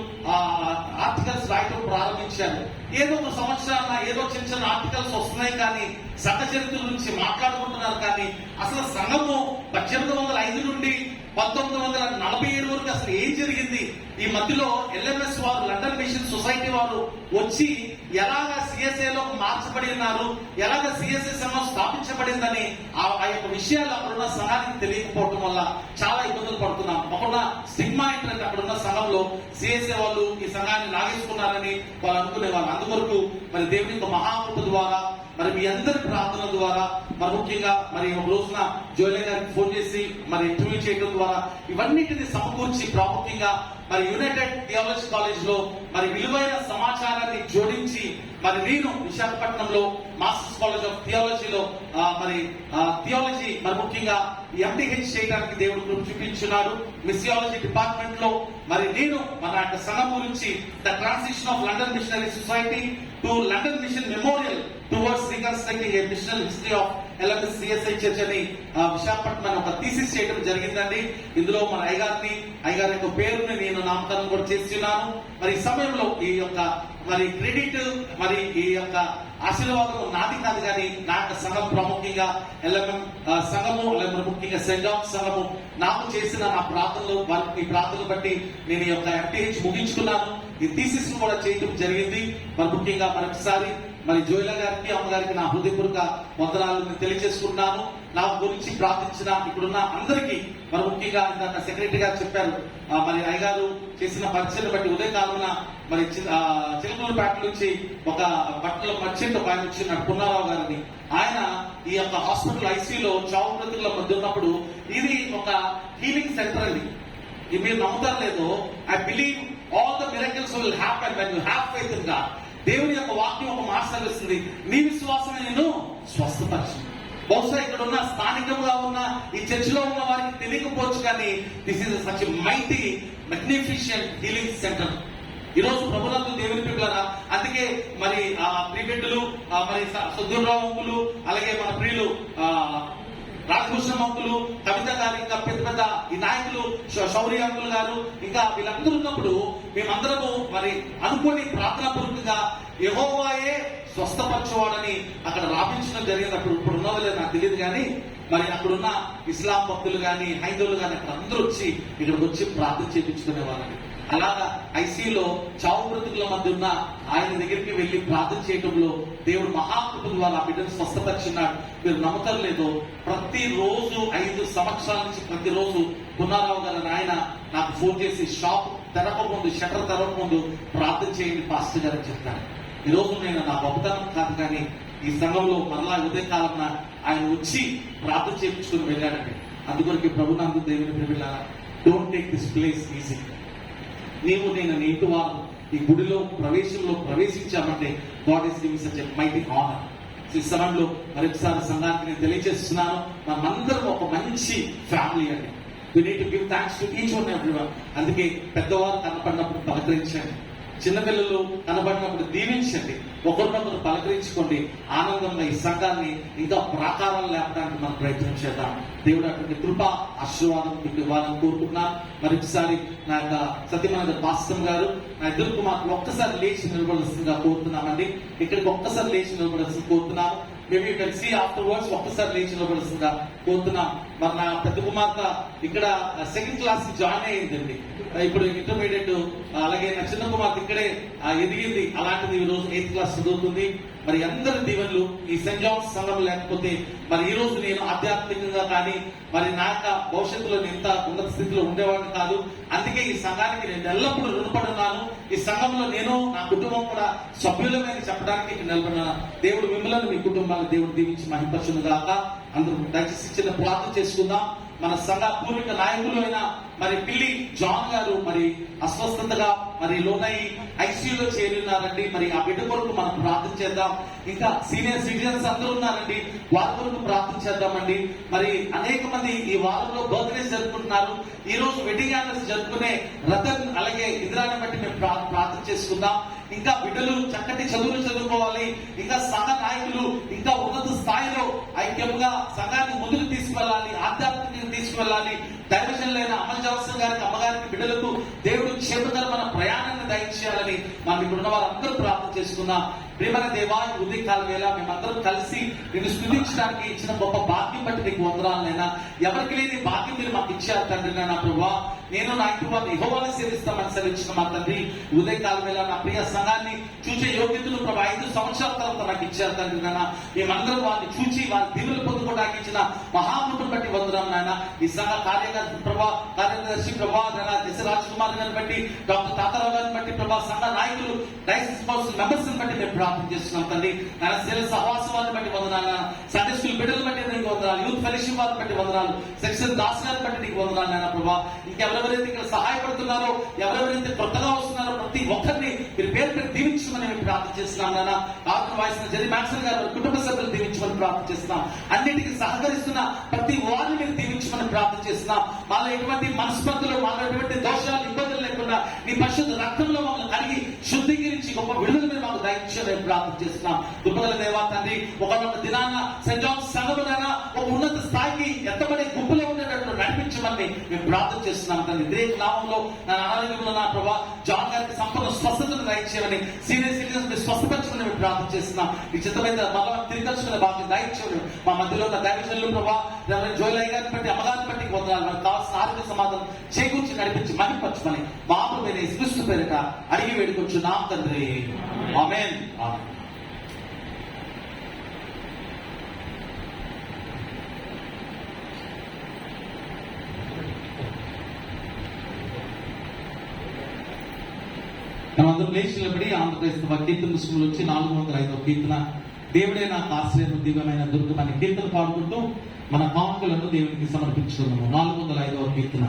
ఆర్టికల్స్ రాయటం ప్రారంభించారు. ఏదో ఒక సంవత్సరాన ఏదో చిన్న చిన్న ఆర్టికల్స్ వస్తున్నాయి, కానీ సంఘ చరిత్ర గురించి మాట్లాడుకుంటున్నారు. కానీ అసలు సంఘము 1805 నుండి 1947 వరకు అసలు ఏం జరిగింది, ఈ మధ్యలో ఎల్ఎంఎస్ వారు, లండన్ మిషన్ సొసైటీ వారు వచ్చి ఎలాగా సిఎస్ఏలో మార్చబడి ఉన్నారు, ఎలాగ సిఎస్ఏ సంఘం స్థాపించబడిందని ఆ యొక్క విషయాలు అక్కడున్న సంఘానికి తెలియకపోవడం వల్ల చాలా ఇబ్బందులు పడుతున్నాం. ఒకన్న స్టిగ్మా ఏంటంటే అక్కడున్న సంఘంలో సిఎస్ఏ వాళ్ళు ఈ సంఘాన్ని లాగేసుకున్నారని వాళ్ళు అనుకునేవాళ్ళు. అందువరకు మరి దేవుని యొక్క మహాకృప ద్వారా మరి మీ అందరి ప్రార్థనల ద్వారా మరి ముఖ్యంగా మరి ఒక రోజున జోలయ్య గారికి ఫోన్ చేసి మరి ఇంటర్వ్యూ చేయడం ద్వారా ఇవన్నిటిని సమకూర్చి ప్రాముఖ్యంగా మరి యునైటెడ్ థియాలజీ కాలేజ్ లో మరి విలువైన సమాచారాన్ని జోడించి మరి నేను విశాఖపట్నంలో మాస్టర్స్ కాలేజ్ ఆఫ్ థియాలజీలో మరి థియాలజీ మరి ముఖ్యంగా ఎంటీహెచ్ చేయడానికి దేవుడు కృప చూపించున్నాడు. మిసియాలజీ డిపార్ట్మెంట్ లో మరి నేను మన యొక్క సంఘం గురించి the transition of London missionary society to London mission memorial towards reconstructing a missional history of LMS CSI church అని విశాఖపట్నం ఒక థీసిస్ చేయడం జరిగిందండి. ఇందులో మన అయ్యగారి యొక్క పేరుని నేను నామకరణం కూడా చేస్తున్నాను. మరి ఈ సమయంలో ఈ యొక్క మరి క్రెడిట్ మరి ఈ యొక్క ఆశీర్వాదం నాది కాదు, కానీ నా యొక్క సంఘం ప్రాముఖ్యంగా ఎల్ఎంఎం సంఘము మరి ముఖ్యంగా సెయింట్ జాన్స్ సంఘము నాకు చేసిన నా ప్రార్థనలు వారి ప్రార్థనలు బట్టి నేను ఈ యొక్క ఎంటీహెచ్ ముగించుకున్నాను. ఈ థీసిస్ కూడా చేయడం జరిగింది. మరి ముఖ్యంగా మరొకసారి మరి జోయిల గారికి, అమ్మగారికి నా హృదయపూర్వక వందనాలను తెలియజేసుకుంటున్నాను. నా గురించి ప్రార్థించిన ఇక్కడున్న అందరికీ మరి ముఖ్యంగా ఇందాక సెక్రటరీ గారు చెప్పారు, మరి అయ్యగారు చేసిన పరిచయం బట్టి ఉదయకాలమున మరి చిలకలూరుపేట నుంచి ఒక బట్టల మర్చెంట్ ఒక ఆయన వచ్చినాడు, పున్నారావు గారిని. ఆయన ఈ యొక్క హాస్పిటల్ ఐసీయూలో చావు బ్రతుకుల మధ్య ఉన్నప్పుడు ఇది ఒక హీలింగ్ సెంటర్ అండి. ఇది మీరు నమ్ముతారు లేదో, I believe all the miracles will happen when you have faith in God. దేవుని యొక్క వాక్యం ఒక మాట సెలవిస్తుంది, నీ విశ్వాసమే నేను స్వస్థపరిచింది. బహుశా ఇక్కడ ఉన్న స్థానికంగా ఉన్న ఈ చర్చిలో ఉన్న వారికి తెలియకపోవచ్చు, కానీ this is such mighty magnificent healing centre. ఈ రోజు ప్రభునందు దేవుని పిల్లరా, అందుకే మరి ఆ ప్రియబిడ్డలు మరి సుధీర్రావు అంకులు, అలాగే మన ప్రియులు రాజభూషణం అంకులు, కవిత గారు, ఇంకా పెద్ద పెద్ద ఈ నాయకులు శౌర్య అంకులు గారు, ఇంకా వీళ్ళందరూ ఉన్నప్పుడు మేమందరము మరి అనుకోని ప్రార్థనా పూర్వకంగా యెహోవాయే స్వస్థపరచువాడని అక్కడ రాపించడం జరిగినప్పుడు, ఇప్పుడు ఉన్నదో లేదు నాకు తెలియదు, కానీ మరి అక్కడున్న ఇస్లాం భక్తులు కానీ హైందవులు కానీ అక్కడ అందరూ వచ్చి ఇక్కడికి వచ్చి ప్రార్థన చేయించుకునే వాళ్ళని. అలాగా ఐసీయూలో చావు బ్రతుకుల మధ్య ఉన్న ఆయన దగ్గరికి వెళ్లి ప్రార్థన చేయడంలో దేవుడు మహాకృప ద్వారా ఆ బిడ్డను స్వస్థపరిచున్నాడు. మీరు నమ్మకం లేదో, ప్రతిరోజు 5 సంవత్సరాల నుంచి ప్రతిరోజు పున్నారావు గారు ఆయన నాకు ఫోన్ చేసి షాప్ తెరవకముందు, షట్టర్ తెరవకముందు ప్రార్థన చేయండి పాస్టర్ గారు చెప్తాను. ఈ రోజు నేను నా గొప్పతనం కాదు, కానీ ఈ సంఘంలో మరలా ఉదయకాలం ఆయన వచ్చి ప్రార్థన చేయించుకుని వెళ్ళాడండి. అందుకొరకు ప్రభునందు దేవుని పిల్లలారా, don't take this place easy. నీవు నేను నీటి వారు ఈ గుడిలో ప్రవేశించామంటే God is giving such a mighty honour. ఈ సమయంలో మరొకసారి సంఘానికి నేను తెలియజేస్తున్నాను, మనమందరం ఒక మంచి ఫ్యామిలీ అండి. We need to give thanks to each one everyone. అందుకే పెద్దవారు కనపడినప్పుడు పలకరించండి, చిన్నపిల్లలు కనబడినప్పుడు దీవించండి, ఒకరినొకరు పలకరించుకోండి. ఆనందంగా ఈ సంఘాన్ని ఇంకా ప్రాకారాలు లేపడానికి మనం ప్రయత్నం చేద్దాం. దేవుడు అటువంటి కృప ఆశీర్వాదం మీకు ఇవ్వాలని కోరుకుంటున్నా. మరొకసారి నా యొక్క సత్యమైన పాస్టర్ గారు నా ఇద్దరు కుమార్తెలు ఒక్కసారి లేచి నిలబడాల్సిందిగా కోరుతున్నామండి. ఇక్కడికి ఒక్కసారి లేచి నిలబడాల్సింది కోరుతున్నాము. Maybe you can see afterwards ఒక్కసారి లేచి నిలబడాల్సిందిగా కోరుతున్నాం. మరి నా పెద్ద కుమార్తె ఇక్కడ 2nd క్లాస్ జాయిన్ అయ్యిందండి, ఇప్పుడు ఇంటర్మీడియట్. అలాగే నా చిన్న కుమార్తె ఇక్కడే ఎదిగింది, అలాంటిది ఈ రోజు 8th క్లాస్ చదువుతుంది. మరి అందరి దీవెనలు ఈ సెయింట్ జాన్స్ సంఘం లేకపోతే మరి ఈ రోజు నేను ఆధ్యాత్మికంగా కానీ మరి నా యొక్క భవిష్యత్తులో ఇంత ఉన్నత స్థితిలో ఉండేవాడిని కాదు. అందుకే ఈ సంఘానికి నేను ఎల్లప్పుడూ రుణపడున్నాను. ఈ సంఘంలో నేను నా కుటుంబం కూడా సభ్యులమని చెప్పడానికి ఇక్కడ నిలబడినాను. దేవుడు మిమ్మల్ని మీ కుటుంబాన్ని దేవుడు దీవించి మహిమపరచును గాక. అందరూ దయచేసి చిన్న ప్రార్థన చేసుకుందాం. మన సంఘ పూర్విక నాయకులు అయిన మరి పిల్లి జాన్ గారు మరి అస్వస్థతగా మరి లోనై ఐసీయూలో చేరి ఉన్నారండి. మరి ఆ బిడ్డ కొరకు మనం ప్రార్థన చేద్దాం. ఇంకా సీనియర్ సిటిజన్స్ అందరూ ఉన్నారండి, వారి కొరకు ప్రార్థన చేద్దామండి. మరి అనేక మంది ఈ వారంలో బర్త్డేస్ జరుపుకుంటున్నారు. ఈ రోజు వెడ్డింగ్ యానివర్సరీ జరుపుకునే రతన్ అలాగే ఇంద్రాన్ని బట్టి మేము ప్రార్థన చేసుకుందాం. ఇంకా బిడ్డలు చక్కటి చదువులు చదువుకోవాలి. ఇంకా సంఘ నాయకులు ఇంకా ఉన్నత స్థాయిలో ఐక్యంగా సంఘాన్ని ముందుకు తీసుకువెళ్ళాలి, ఆధ్యాత్మికంగా తీసుకువెళ్ళాలి. దైవజనులైన అమల్ జవసన్ గారికి, అమ్మగారికి, బిడ్డలకు దేవుడు క్షేమకరమైన ప్రయాణాన్ని దయచేయాలని మనం ఇక్కడ ఉన్న వారందరూ ప్రార్థన చేసుకుందాం. ప్రేమల దేవా, ఉదయకాల వేళ మేమందరం కలిసి నిన్ను స్తుతించడానికి ఇచ్చిన గొప్ప భాగ్యం బట్టి నీకు వందనాలనైనా. ఎవరికి లేని భాగ్యం మీరు మాకు ఇచ్చారు తండ్రి. నా ప్రభా, నేను నా ఇంటి వారిని యెహోవాను సేవిస్తామని సెలవించిన మా తండ్రి, ఉదయకాల వేళ నా ప్రియ సంఘాన్ని చూసే యోగ్యతను ప్రభా 5 సంవత్సరాల తర్వాత నాకు ఇచ్చారు తండ్రి. నాయన మేమందరం వారిని చూచి వారి దీవులు పొందుకోవడానికి ఇచ్చిన మహాముఖం బట్టి వందనం నాయన. ఈ సంఘ కార్యదర్శి ప్రభా ఎస్ రాజ్ కుమార్ గారిని బట్టి, డాక్టర్ తాతారావు గారిని బట్టి ప్రభా, సంఘ నాయకులు డైసిస్ కౌన్సిల్ మెంబర్స్ బట్టి మేము ప్రార్థన చేస్తున్నాం తండ్రి. నాయన సేవ సహవాసం వారిని బట్టి వందనాలు, సండే స్కూల్ బిడ్డలు బట్టి నీకు వందనాలు, యూత్ ఫెలోషిప్ వారిని బట్టి వందనాలు, సెక్షన్ దాస్ గారిని బట్టి నీకు వందనాలు నాయన ప్రభా. ఇంకెవరెవరైతే ఇక్కడ సహాయపడుతున్నారో, ఎవరెవరైతే కొత్తగా వస్తున్నారో ప్రతి ఒక్కరిని మీరు పేరు పేరు దీవించమని మేము ప్రార్థన చేస్తున్నాం నాయన. ఆత్మ వాయిసిన జరి మ్యాక్సన్ గారు కుటుంబ సభ్యులు దీవించమని ప్రార్థన చేస్తున్నాం. అన్నిటికీ సహకరిస్తున్న ప్రతి వారిని మీరు దీవించమని ప్రార్థన చేస్తున్నాం. మాలో ఎటువంటి మనస్పర్ధలు, మాలో ఎటువంటి దోషాలు, ఇబ్బందులు లేకుండా నీ పరిశుద్ధ రక్తంలో మమ్మల్ని కడిగి శుద్ధీకరించి గొప్ప విడుదల మీరు మాకు దయచేయాలని ప్రార్థన చేస్తున్నాం. దుర్బల దేవా తండ్రి, ఒకనొక దినాన సెయింట్ జాన్స్ సంఘమునైనా ఒక ఉన్నత స్థాయికి ఎత్తబడే గుంపులో ఉండేటట్లు నడిపించమని మేము ప్రార్థన చేస్తున్నాం తండ్రి. ఇదే నామంలో నా అనారోగ్యంలో నా ప్రభా జాన్ గారికి సంపూర్ణ స్వస్థతను దయచేయమని, సీనియర్ సిటిజన్స్ మీరు స్వస్థపరచుకుని మేము ప్రార్థన చేస్తున్నాం. ఈ చిత్తమైన మళ్ళా తిరిగి తెచ్చుకునే భాగ్యం దయచేయమని మా మధ్యలో ఉన్న దైవజనులు ప్రభా జోయలయ్య గారిని బట్టి, అమ్మగారిని బట్టి వందనాలు. మనకు కావాల్సిన ఆరోగ్య సమాధానం చేకూర్చి నడిపించి మహిమపరచమని బాబు మీద యేసుక్రీస్తు పేరిట అడిగి వేడుకొచ్చున్నాం తండ్రి. ఆమేన్. మనమందరం లేచి నిలబడి ఆంధ్రప్రదేశ్ కీర్తన పుస్తకంలో వచ్చి 405వ కీర్తన, దేవుడే నాకు ఆశ్రయం దివ్యమైన దుర్గమని కీర్తన పాడుకుంటూ మన కానుకలను దేవునికి సమర్పించుకున్నాము. 405వ కీర్తన.